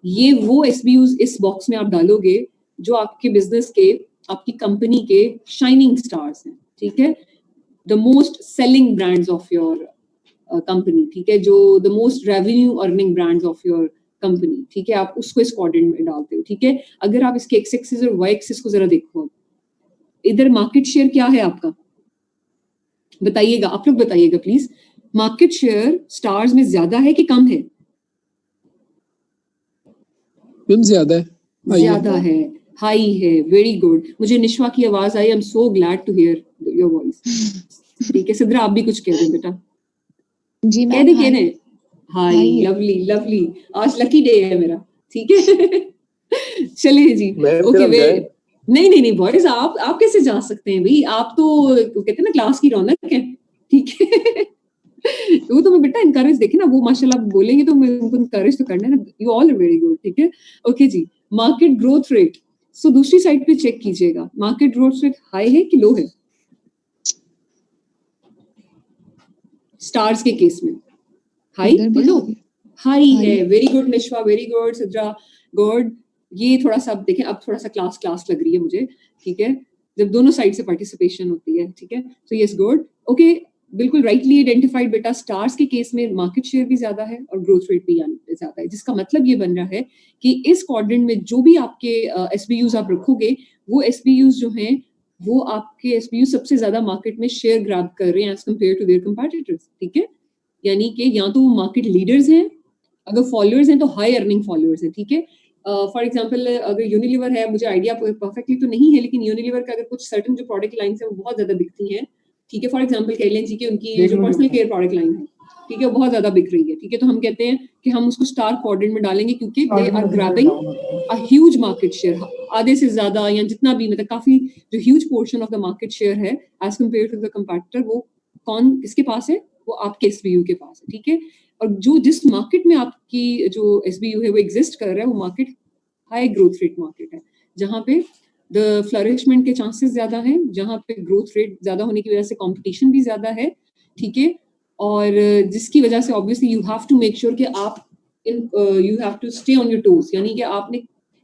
ये वो एसबीयूज इस बॉक्स में आप डालोगे जो आपके बिजनेस के, आपकी कंपनी के शाइनिंग स्टार्स हैं, ठीक है। The most selling brands of your company, ठीक है, जो the most revenue earning brands of your company, ठीक है, आप उसको इस क्वाड्रेंट में डालते हो, ठीक है। अगर आप इसके एक्स एक्सिस और वाई एक्सिस को जरा देखो, इधर मार्केट शेयर क्या है आपका, बताइएगा, आप लोग बताइएगा प्लीज। मार्केट शेयर स्टार्स में ज्यादा है कि कम है? ज्यादा है, ज्यादा है, हाई है, वेरी गुड। मुझे निश्वा की आवाज आई, I am so glad to hear your voice, ठीक है। सिद्रा आप भी कुछ कह दें बेटा। जी कह दे हाय, लवली लवली, आज लकी डे है मेरा, ठीक है। चलिए जी, ओके वे नहीं बॉयज, आप कैसे जा सकते हैं भाई, आप तो कहते हैं ना क्लास की रौनक है, ठीक है। वो तो मैं बेटा इनकरेज देखे ना, वो माशाल्लाह बोलेंगे तो मैं उनको इनकरेज तो करना है ना, you all are very good, ठीक है। ओके जी, मार्केट ग्रोथ रेट। सो दूसरी साइड पे चेक कीजिएगा, मार्केट ग्रोथ रेट हाई है कि लो है स्टार्स के केस में? हाई लो, हाई है, very good Nishwa, very good Sidra, good. ये थोड़ा सा अब देखें, अब थोड़ा सा क्लास लग रही है मुझे, ठीक है, जब दोनों साइड से पार्टिसिपेशन होती है, ठीक है। सो यस गुड, ओके, बिल्कुल राइटली आइडेंटिफाइड बेटा। स्टार्स के केस में मार्केट शेयर भी ज्यादा है और ग्रोथ रेट भी ज्यादा है, जिसका मतलब ये बन रहा है कि इस क्वाड्रेंट में जो भी आपके एसबीयूज आप रखोगे, वो एसबीयूज जो हैं वो आपके एसबीयू सबसे ज्यादा मार्केट में शेयर ग्रैब कर रहे हैं as compare to their competitors, ठीक है। यानी कि या तो वो मार्केट लीडर्स हैं, अगर फॉलोअर्स हैं तो हाई अर्निंग फॉलोअर्स हैं, ठीक है। फॉर एग्जांपल अगर यूनिलीवर है, मुझे आइडिया परफेक्टली तो नहीं है, लेकिन यूनिलीवर का अगर कुछ सर्टेन जो प्रोडक्ट लाइन्स है वो बहुत ज्यादा बिकती हैं, ठीक है। फॉर एग्जांपल कह लें जी कि उनकी जो पर्सनल केयर प्रोडक्ट लाइन है, ठीक है, वो बहुत ज्यादा बिक रही है, ठीक है। तो हम कहते हैं कि हम उसको स्टार क्वाड्रेंट में डालेंगे क्योंकि they are grabbing a huge market share, आधे से ज्यादा या जितना भी, मतलब काफी जो huge portion of the market share है as compare to the competitor, वो कौन किसके पास है, वो आपके एसबीयू के पास है, ठीक है। और जो जिस मार्केट में आपकी जो एसबीयू है वो एग्जिस्ट कर रहा है, वो market high growth rate market है, जहाँ पे द फ्लरिशमेंट के चांसेस ज्यादा हैं, जहाँ पे ग्रोथ रेट ज्यादा होने की वजह से कंपटीशन भी ज्यादा है, ठीक है। और जिसकी वजह से obviously you have to make sure कि आप you have to stay on your toes, यानी कि आपने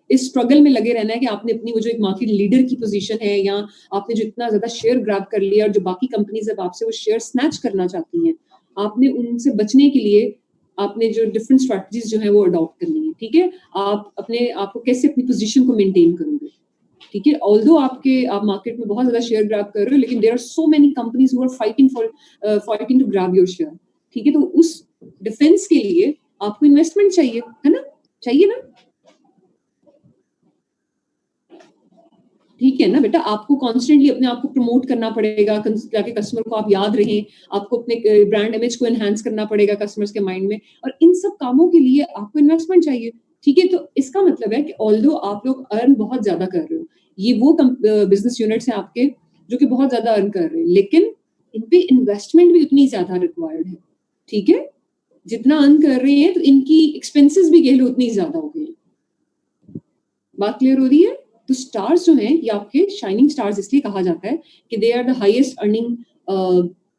इस स्ट्रगल में लगे रहना है कि आपने अपनी वो जो एक मार्केट लीडर की पोजीशन है, या आपने जो इतना ज्यादा शेयर ग्रैब कर लिया और जो बाकी कंपनीज अब आपसे वो शेयर स्नैच करना चाहती हैं, आपने उनसे बचने के लिए आपने जो डिफरेंट स्ट्रेटजीज जो है वो अडॉप्ट करनी है, ठीक है। आप अपने आप को कैसे अपनी पोजीशन को मेंटेन करोगे, ठीक है, ऑल्दो आप मार्केट में बहुत ज्यादा शेयर ग्रैब कर रहे हो, लेकिन there are so many companies who are fighting to grab your share, ठीक है। तो उस डिफेंस के लिए आपको इन्वेस्टमेंट चाहिए, है ना, चाहिए ना, ठीक है ना बेटा। आपको कॉन्स्टेंटली अपने आप को प्रमोट करना पड़ेगा, ताकि कस्टमर को आप याद रहें, आपको अपने ब्रांड इमेज को एनहांस करना पड़ेगा कस्टमर्स के माइंड में, और इन सब कामों के लिए आपको इन्वेस्टमेंट चाहिए, ठीक है। तो इसका मतलब है कि ऑल्दो आप लोग अर्न बहुत ज्यादा कर रहे हो, ये वो बिजनेस यूनिट्स हैं आपके जो कि बहुत ज्यादा अर्न कर रहे हैं, लेकिन इन पे इन्वेस्टमेंट भी उतनी ज्यादा रिक्वायर्ड है, ठीक है। जितना अर्न कर रहे हैं तो इनकी एक्सपेंसेस भी कह लो उतनी ज्यादा हो गई है। बात क्लियर हो रही है? तो स्टार्स जो हैं ये आपके शाइनिंग स्टार्स इसलिए कहा जाता है कि they are the highest earning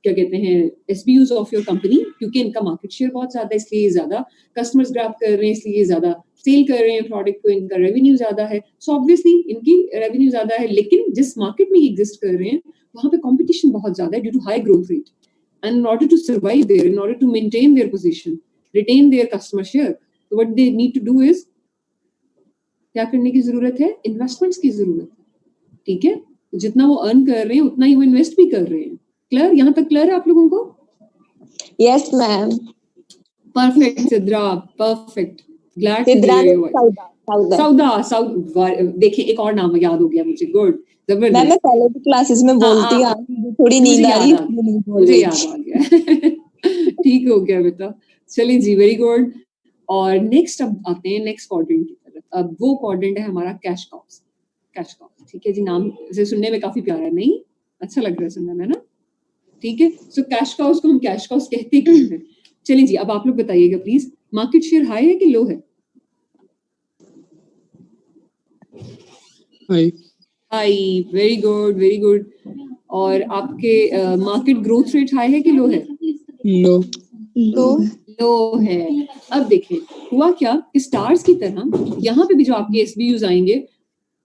क्या कहते हैं एसबीयूज ऑफ योर कंपनी, क्योंकि इनका मार्केट शेयर बहुत ज्यादा है, इसलिए ज्यादा कस्टमर्स ग्रैब कर रहे हैं, इसलिए ज्यादा सेल कर रहे हैं प्रोडक्ट को, इनका रेवेन्यू ज्यादा है, सो ऑब्वियसली इनकी रेवेन्यू ज्यादा है। लेकिन जिस मार्केट में एग्जिस्ट कर रहे हैं वहां पे कंपटीशन बहुत ज्यादा है due to high growth rate, and in order to survive there, in order to maintain their position, retain their customer share, तो what they need to do is क्या करने की जरूरत है, इन्वेस्टमेंट्स की जरूरत है, ठीक है। जितना वो अर्न कर रहे हैं उतना ही वो इन्वेस्ट भी कर रहे हैं। क्लियर, यहाँ तक क्लियर है आप लोगों को? Yes ma'am. Perfect Sidra, perfect, glad to hear your सौदा। देखिए एक और नाम याद हो गया मुझे, गुड, जबरदस्त। मैं पहले भी क्लासेस में बोलती हूं, थोड़ी नींद आ रही है, मुझे याद आ गया ठीक हो गया बेटा, चलिए जी, वेरी गुड। और नेक्स्ट अब आते हैं नेक्स्ट क्वाड्रेंट की तरफ। अब वो क्वाड्रेंट है हमारा कैश काउस, कैश काउस, ठीक है जी। नाम से सुनने में काफी प्यारा है, नहीं अच्छा लग रहा है सुनने में ना, ठीक है। सो कैश काउस को हम कैश काउस कहते क्यों हैं? चलिए जी, अब आप लोग बताइएगा प्लीज, मार्केट शेयर हाई है कि लो है? High. High, very good, very good. और आपके मार्केट ग्रोथ रेट हाई है कि लो है? लो। लो है। अब देखें हुआ क्या कि स्टार्स की तरह यहाँ पे भी जो आपके एसबीयूज आएंगे,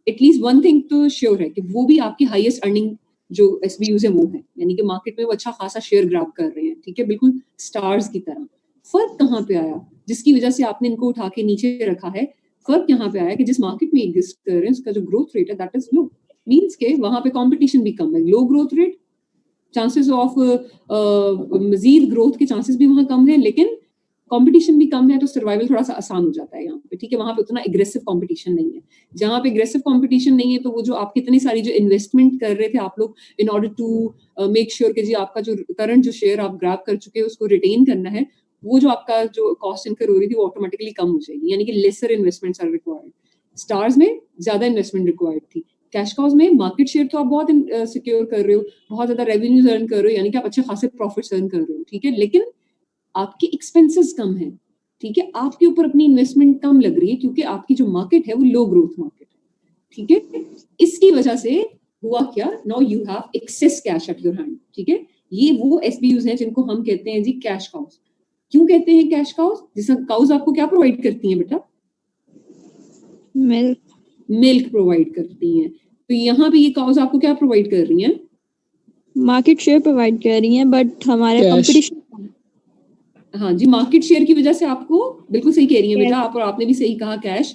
एटलीस्ट वन थिंग तो श्योर है कि वो भी आपकी हाईएस्ट अर्निंग जो एसबीयूज है वो है, यानी कि मार्केट में वो अच्छा खासा शेयर ग्रैब कर रहे हैं, ठीक है, बिल्कुल स्टार्स की तरह। फर्क कहाँ पे आया जिसकी वजह से आपने इनको उठा के नीचे रखा है? फर्क यहाँ पे आया कि जिस मार्केट में एग्जिस्ट कर रहे हैं उसका जो ग्रोथ रेट है दैट इज लो, मीन्स के वहां पे कॉम्पिटिशन भी कम है, low growth rate, chances of मजीद ग्रोथ के चांसेस भी वहां कम है, लेकिन कंपटीशन भी कम है, तो सर्वाइवल थोड़ा सा आसान हो जाता है यहाँ पे, ठीक है। वहां पे उतना एग्रेसिव कंपटीशन नहीं है। जहां पे एग्रेसिव कंपटीशन नहीं है तो वो जो आप कितनी सारी जो इन्वेस्टमेंट कर रहे थे आप लोग in order to make sure कि जी आपका जो करंट जो शेयर आप ग्रैब कर चुके हैं उसको रिटेन करना है, वो जो आपका जो कॉस्ट इनकर हो रही थी वो ऑटोमेटिकली कम हो जाएगी, यानी कि lesser investments are required. Stars में ज्यादा इन्वेस्टमेंट रिक्वायर्ड थी, कैश काउस में मार्केट शेयर तो आप बहुत सिक्योर कर रहे हो, बहुत ज्यादा रेवेन्यूज अर्न कर रहे हो, यानी कि आप अच्छे खासे प्रॉफिट्स अर्न कर रहे हो, ठीक है, लेकिन आपकी एक्सपेंसेस कम है, ठीक है, आपके ऊपर अपनी इन्वेस्टमेंट कम लग रही है क्योंकि आपकी जो मार्केट है वो लो ग्रोथ मार्केट है, ठीक है। इसकी वजह से हुआ क्या, now you have access cash at your hand, ठीक है। ये वो एसबीयूज हैं जिनको हम कहते हैं जी कैश काउस। क्यों कहते हैं कैश काउस? जिसका काउस आपको क्या प्रोवाइड करती हैं बेटा? मिल्क प्रोवाइड करती हैं। तो यहाँ पे ये काउस आपको क्या प्रोवाइड कर रही हैं? मार्केट शेयर प्रोवाइड कर रही हैं, बट हमारे कंपटीशन, हाँ जी, मार्केट शेयर की वजह से आपको, बिल्कुल सही कह रही हैं बेटा आप, और आपने भी सही कहा कैश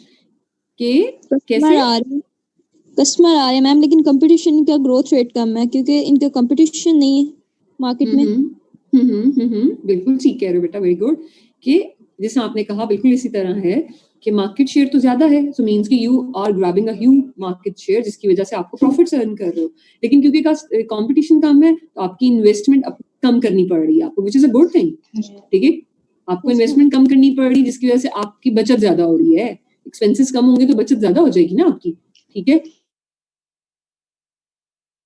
के कैसे कस्टमर आ रहे हैं मैम, लेकिन कंपटीशन का ग्रोथ रेट कम है क्योंकि इनका कंपटीशन नहीं है मार्केट में। बिल्कुल ठीक कह रहे हो बेटा, वेरी गुड। कि जैसे आपने कहा बिल्कुल इसी तरह है कि मार्केट शेयर तो ज्यादा है, सो मींस कि you are grabbing a huge market share, जिसकी वजह से आपको प्रॉफिट्स अर्न कर रहे हो, लेकिन क्योंकि कंपटीशन कम है तो आपकी इन्वेस्टमेंट कम करनी पड़ रही है आपको, which is a good thing, ठीक है। आपको इन्वेस्टमेंट कम करनी पड़ रही है जिसकी वजह से आपकी बचत ज्यादा हो रही है, एक्सपेंसेस कम होंगे तो बचत ज्यादा हो जाएगी ना आपकी, ठीक है।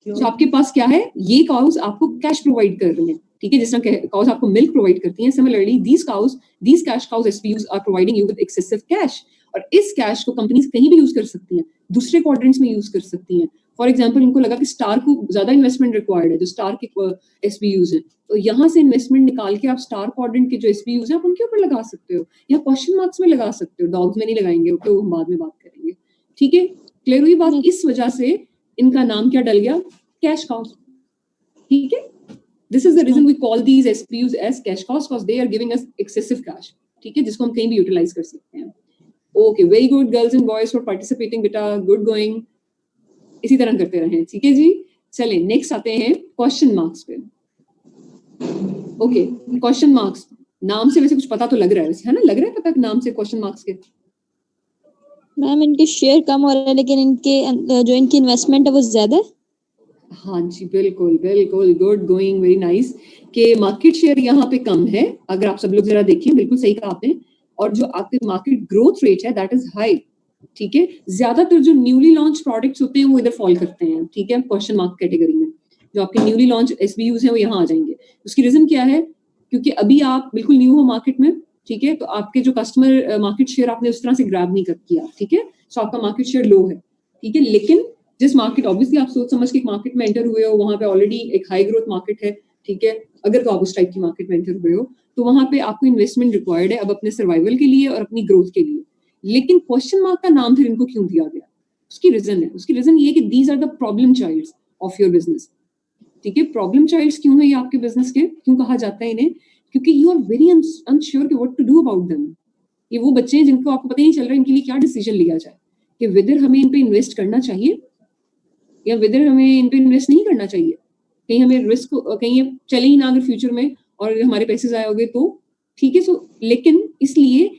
तो आपके पास क्या है, ये काउस आपको कैश प्रोवाइड कर रही हैं, ठीक है, जिस तरह काउस आपको मिल्क प्रोवाइड करती हैं, similarly these cash cows SPUs are providing you with excessive cash, और इस कैश को कंपनीज कहीं भी यूज कर सकती हैं, दूसरे क्वाड्रेंट्स में यूज कर सकती हैं। फॉर एग्जांपल इनको लगा कि स्टार को ज्यादा इन्वेस्टमेंट रिक्वायर्ड है, जो स्टार के SPUs हैं, तो यहाँ से इन्वेस्टमेंट निकाल के आप स्टार क्वाड्रेंट के जो SPUs हैं आप उनके ऊपर लगा सकते हो, या क्वेश्चन मार्क्स में लगा सकते हो, डॉग्स में नहीं लगाएंगे, तो हम बाद में बात करेंगे, ठीक है। क्लियर हुई बात? इस वजह से इनका नाम क्या डल गया, कैश काउस, ठीक है। This is the reason we call these SPUs as cash cows, because they are giving us excessive cash, ठीक है, जिसको हम कहीं भी यूटिलाइज कर सकते हैं। Okay, very good girls and boys for participating, beta, good going. इसी तरह करते रहें, ठीक है जी। चले नेक्स्ट आते हैं क्वेश्चन मार्क्स पे। ओके, क्वेश्चन मार्क्स नाम से वैसे कुछ पता तो लग रहा है वैसे, है ना, लग रहा है पता नाम से क्वेश्चन मार्क्स के। मैम इनके शेयर कम हो रहे हैं लेकिन इनके जो इनकी इन्वेस्टमेंट है वो ज्यादा है। हाँ जी, बिल्कुल बिल्कुल, गुड गोइंग, वेरी नाइस। के मार्केट शेयर यहाँ पे कम है, अगर आप सब लोग जरा देखिए, बिल्कुल सही कहा आपने। और जो आपके मार्केट ग्रोथ रेट है दैट इज हाई, ठीक है। ज्यादातर जो न्यूली लॉन्च प्रोडक्ट्स होते हैं वो इधर फॉल करते हैं, ठीक है, क्वेश्चन मार्क कैटेगरी में। जो आपके न्यूली लॉन्च एसबीयूज हैं वो यहाँ आ जाएंगे। उसकी रीजन क्या है? क्योंकि अभी आप बिल्कुल न्यू हो मार्केट में, ठीक है, तो आपके जो कस्टमर मार्केट शेयर आपने उस तरह से ग्रैब नहीं किया, ठीक है, सो आपका मार्केट शेयर लो है, ठीक है। लेकिन जिस मार्केट, ऑब्वियसली आप सोच समझ के एक मार्केट में एंटर हुए हो, वहां पे ऑलरेडी एक हाई ग्रोथ मार्केट है, ठीक है, अगर तो आप उस टाइप की मार्केट में एंटर हुए हो तो वहां पे आपको इन्वेस्टमेंट रिक्वायर्ड है अब अपने सर्वाइवल के लिए और अपनी ग्रोथ के लिए। लेकिन क्वेश्चन मार्क का नाम फिर इनको क्यों दिया गया? उसकी रीजन है, उसकी रीजन ये कि these are the problem childs of your business, ठीक है। प्रॉब्लम चाइल्ड्स क्यों है ये आपके बिजनेस के, क्यों कहा जाता है इन्हें? क्योंकि यू आर वेरी अनश्योर कि what to do about them. ये वो बच्चे हैं जिनको आपको पता ही नहीं चल रहा इनके लिए क्या डिसीजन लिया जाए, कि वेदर हमें इन पे इन्वेस्ट करना चाहिए या वेदर हमें इन पे इन्वेस्ट नहीं करना चाहिए। कहीं हमें रिस्क, कहीं ये चले ही ना अगर फ्यूचर में और हमारे पैसे जाए हो गए तो, ठीक है। सो लेकिन इसलिए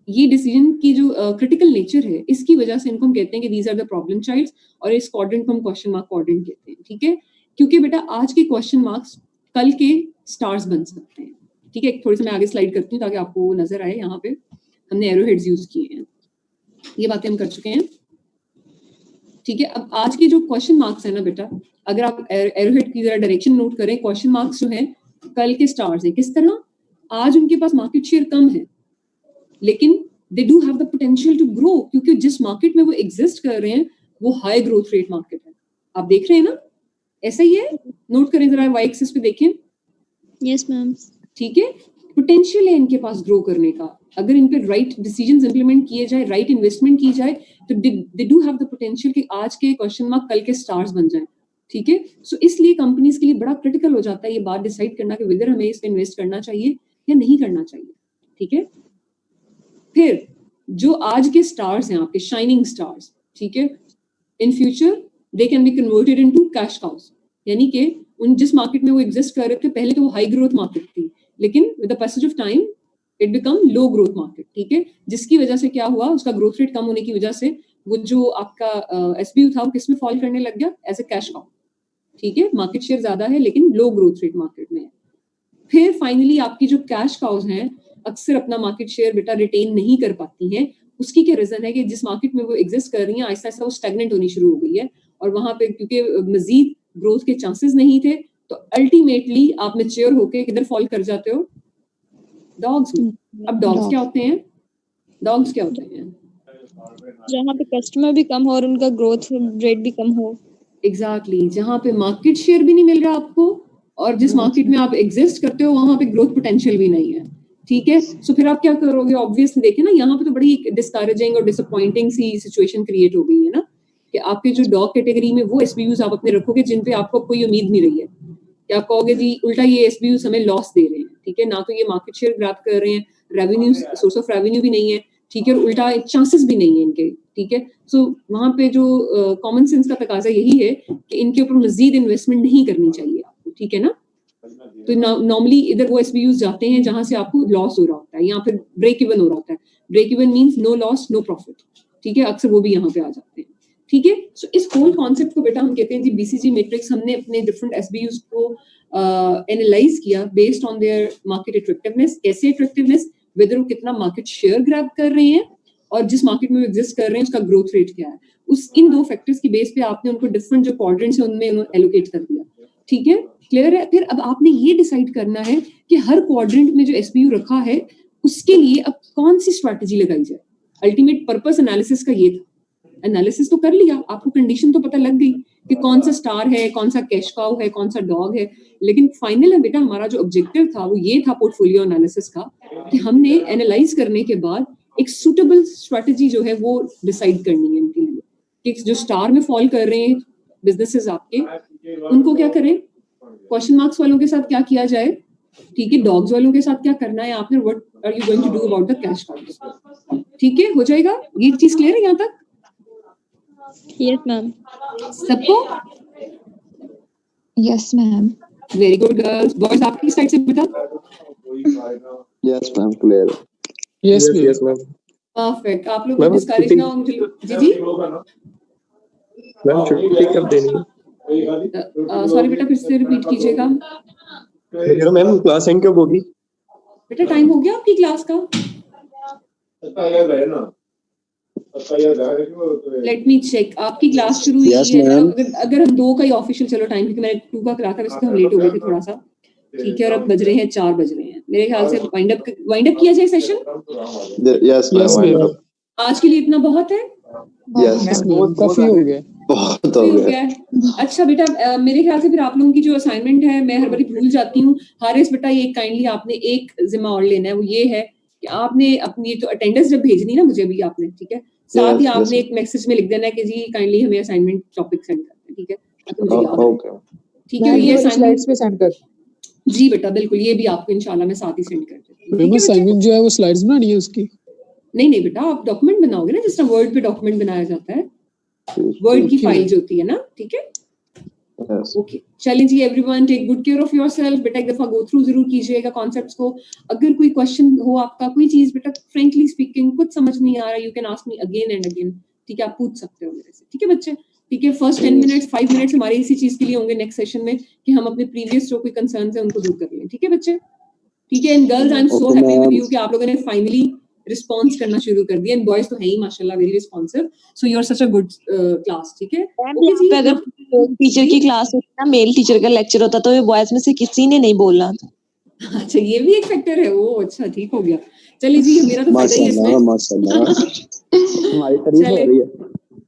ये डिसीजन की जो क्रिटिकल नेचर है, इसकी वजह से इनको हम कहते हैं कि these are the problem childs, और इस क्वाड्रेंट को हम क्वेश्चन मार्क क्वाड्रेंट कहते हैं, ठीक है। क्योंकि बेटा आज के क्वेश्चन मार्क्स कल के स्टार्स बन सकते हैं, ठीक है। थोड़ी सी मैं आगे स्लाइड करती हूँ ताकि आपको नजर आए। यहाँ पे हमने एरो हेड्स यूज किए हैं, ये बातें हम कर चुके हैं, ठीक है। अब आज के जो क्वेश्चन मार्क्स है ना बेटा, अगर आप एरोहेड की जरा डायरेक्शन नोट करें, क्वेश्चन मार्क्स जो है कल के स्टार्स है। किस तरह? आज उनके पास मार्केट शेयर कम है लेकिन they do have the potential to grow, क्योंकि जिस मार्केट में वो एग्जिस्ट कर रहे हैं वो हाई ग्रोथ रेट मार्केट है। आप देख रहे हैं ना, ऐसा ही है, नोट करें जरा, वाई एक्सिस पे देखें। यस मैम, ठीक है, पोटेंशियल है इनके पास ग्रो करने का। अगर इन पे राइट डिसीजंस इंप्लीमेंट किए जाए, राइट इन्वेस्टमेंट की जाए, तो दे डू हैव द पोटेंशियल कि आज के क्वेश्चन मार्क कल के स्टार्स बन जाएं, ठीक है। सो इसलिए कंपनीज के लिए बड़ा क्रिटिकल हो जाता है ये बात डिसाइड करना कि वेदर हमें इस पे इन्वेस्ट करना चाहिए या नहीं करना चाहिए, ठीक है। फिर जो आज के स्टार्स हैं आपके शाइनिंग स्टार्स, ठीक है, in future they can be converted into cash cows, यानी कि उन जिस मार्केट में वो एग्जिस्ट कर रहे थे पहले तो वो हाई ग्रोथ मार्केट थी, लेकिन with the passage of time it become low growth market, ठीक है। जिसकी वजह से क्या हुआ, उसका ग्रोथ रेट कम होने की वजह से वो जो आपका एसबीयू था वो किस में फॉल करने लग गया, एज ए कैश काउ, ठीक है। मार्केट शेयर ज्यादा है लेकिन लो ग्रोथ रेट मार्केट में है। फिर फाइनली आपकी जो कैश काउज हैं अक्सर अपना मार्केट शेयर बेटा रिटेन नहीं कर पाती हैं। उसकी क्या रीजन है कि जिस मार्केट में वो एग्जिस्ट कर रही हैं आहिस्ता आहिस्ता वो स्टैग्नेंट होनी शुरू हो गई है, और वहां पे क्योंकि मजीद ग्रोथ के चांसेस नहीं थे तो अल्टीमेटली आप मैच्योर होके किधर फॉल कर जाते हो, डॉग्स में। अब डॉग्स क्या होते हैं? डॉग्स क्या होते हैं? जहाँ पे कस्टमर भी कम हो और उनका ग्रोथ रेट भी कम हो। एग्जैक्टली, जहाँ पे मार्केट शेयर भी नहीं मिल रहा आपको और जिस मार्केट में आप एग्जिस्ट करते हो वहां पे ग्रोथ पोटेंशियल भी नहीं है, ठीक है। सो फिर आप क्या करोगे? ऑब्वियसली देखिए ना, यहाँ पे तो बड़ी डिस्करेजिंग और डिसअपॉइंटिंग सी सिचुएशन क्रिएट हो गई है ना, कि आपके जो डॉग कैटेगरी में वो एसबीयूज आप अपने रखोगे जिन पे आपको कोई उम्मीद नहीं रही है, कि आप कहोगे जी उल्टा ये एसबीयूज हमें लॉस दे रहे हैं, ठीक है, ना तो ये मार्केट शेयर ग्रैब कर रहे हैं, रेवेन्यू, सोर्स ऑफ रेवेन्यू भी नहीं है, ठीक है, और उल्टा चांसेस भी नहीं है इनके, ठीक है। सो वहां पे जो कॉमन सेंस का तकाजा यही है कि इनके ऊपर मजीद इन्वेस्टमेंट नहीं करनी चाहिए आपको, ठीक है ना। तो नॉर्मली इधर वो एसबीयूज जाते हैं जहां से आपको लॉस हो रहा होता है या फिर ब्रेक इवन हो रहा होता है। Break even means no loss no profit, ठीक है, अक्सर वो भी यहाँ पे आ जाते हैं, ठीक है। सो इस होल कॉन्सेप्ट को बेटा हम कहते हैं जी बीसीजी मैट्रिक्स। हमने अपने डिफरेंट एसबीयूज को एनालाइज किया based on their market attractiveness, कैसे अट्रैक्टिवनेस, वेदर वो कितना मार्केट शेयर ग्रैब कर रहे हैं और जिस मार्केट में वो एग्जिस्ट कर रहे हैं उसका ग्रोथ रेट क्या है। उस इन दो फैक्टर्स की बेस पे आपने उनको डिफरेंट जो क्वाड्रेंट्स है उनमें एलोकेट कर दिया, ठीक है, क्लियर है। फिर अब आपने ये डिसाइड करना है कि हर क्वाड्रेंट में जो एसपीयू रखा है उसके लिए अब कौन सी स्ट्रैटेजी लगाई जाए। अल्टीमेट पर्पस एनालिसिस का ये था। एनालिसिस तो कर लिया, आपको कंडीशन तो पता लग गई कि कौन सा स्टार है, कौन सा कैश काउ है, कौन सा डॉग है, लेकिन फाइनल में बेटा हमारा जो ऑब्जेक्टिव था वो ये था पोर्टफोलियो एनालिसिस का, कि हमने एनालाइज करने के बाद एक सूटेबल स्ट्रैटेजी जो है वो डिसाइड करनी है इनके लिए, कि जो स्टार में फॉल कर रहे हैं बिजनेसेस आपके, उनको क्या करें, क्वेश्चन मार्क्स वालों के साथ क्या किया जाए, ठीक है, डॉग्स वालों के साथ क्या करना है, आपने what are you going to do about the cash cows, ठीक है, हो जाएगा। ये चीज क्लियर है यहाँ तक? Yes ma'am. सबको? Yes ma'am. Very good girls. Boys आपकी साइड से बेटा? Yes ma'am, clear. Yes ma'am. Yes ma'am. Perfect. आप लोग मैम, डिस्करेज छुट्टी- ना हो मुझे। जी मैम छुट्टी कब देनी है? सॉरी बेटा, फिर से रिपीट कीजिएगा। मैं कह रहा हूं मैम क्लास एंड कब होगी? बेटा टाइम हो गया आपकी क्लास का? Let me check. आपकी क्लास शुरू हुई Yes, है ma'am. अगर हम 2 का ही ऑफिशियल, चलो टाइम, क्योंकि मैंने 2 का करा था, वैसे तो हम लेट हो गए थे थोड़ा सा, ठीक है। और अब बज रहे हैं 4 बज रहे हैं मेरे ख्याल से। वाइंड अप किया जाए session. Yes Yes, ma'am. ma'am. आज के लिए इतना बहुत है। यस यस मैम, काफी हो गया। बहुत हो हो गया। गया है। अच्छा बेटा, मेरे ख्याल से फिर आप लोगों की जो असाइनमेंट है, मैं हर बारी भूल जाती हूँ। हारिस बेटा, ये काइंडली आपने एक जिम्मा और लेना है, वो ये है कि आपने अपनी तो अटेंडेंस जब भेजनी ना मुझे भी आपने, ठीक है, साथ ही Yes, आपने yes. एक मैसेज में लिख देना है कि जी काइंडली हमें असाइनमेंट टॉपिक सेंड कर दें, ठीक है, ताकि मुझे याद रहे। ओके। ठीक है। ये स्लाइड्स असाइनमेंट पे सेंड कर। जी बेटा बिल्कुल, ये भी आपको इंशाल्लाह मैं साथ ही सेंड कर देती हूँ, मैम ठीक है बच्चे? असाइनमेंट जो है वो स्लाइड्स बनानी है उसकी। नहीं बेटा, आप डॉक्यूमेंट बनाओगे ना, जिस तरह वर्ड पे डॉक्यूमेंट बनाया जाता है, वर्ड की Okay. फाइल जो होती है ना, ठीक है। Yes. ओके चलें जी, everyone take good care of yourself. बेटा एक दफा गो थ्रू जरूर कीजिएगा कॉन्सेप्ट्स को। अगर कोई क्वेश्चन हो आपका, कोई चीज बेटा फ्रेंकली स्पीकिंग कुछ समझ नहीं आ रहा, you can ask me again and again, ठीक है, आप पूछ सकते हो मेरे से, ठीक है बच्चे? ठीक है। फर्स्ट 10 मिनट्स 5 मिनट्स हमारे इसी चीज के लिए होंगे नेक्स्ट सेशन में, कि हम अपने प्रीवियस जो कोई कंसर्न्स है उनको दूर कर लें, ठीक है बच्चे? ठीक है। And girls, I am so Okay, happy with ma'am. You कि आप लोगों ने फाइनली रिस्पॉन्स करना शुरू कर दिया। एंड बॉयज तो है ही माशाल्लाह very responsive, so you are such a good class, ठीक है? ओके जी। अगर टीचर की क्लास होती ना, मेल टीचर का लेक्चर होता तो ये बॉयज में से किसी ने नहीं बोलना था। अच्छा ये भी एक फैक्टर है। वो अच्छा ठीक हो गया। चलिए जी, मेरा तो फायदा ही है इसमें। माशाल्लाह। हमारी तारीफ हो चले। रही है।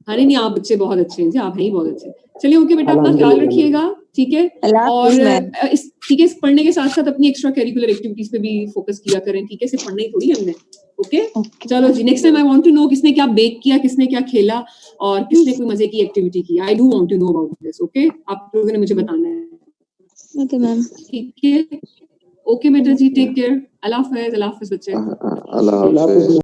अरे नहीं, आप बच्चे बहुत अच्छे हैं जी, आप हैं ही बहुत अच्छे। चलिए ओके बेटा, अपना ख्याल अल्हम्दुलिल्लाह। रखिएगा, ठीक है? अल्लाह और हाफिज़ मैम। ठीक है, इस पढ़ने के साथ साथ अपनी एक्स्ट्रा करिकुलर एक्टिविटीज पे भी फोकस किया करें, ठीक है? सिर्फ पढ़ना ही थोड़ी है हमने। ओके चलो जी, next time I want to know किसने क्या बेक किया, किसने क्या खेला, और किसने कोई मजे की एक्टिविटी की। I do want to know about this. Okay, आप लोगों ने मुझे बताना है। Okay ma'am. ठीक है। ओके बेटा जी, टेक केयर। अल्लाह हाफिज़। अल्लाह हाफिज़ बच्चे। अल्लाह हाफिज़।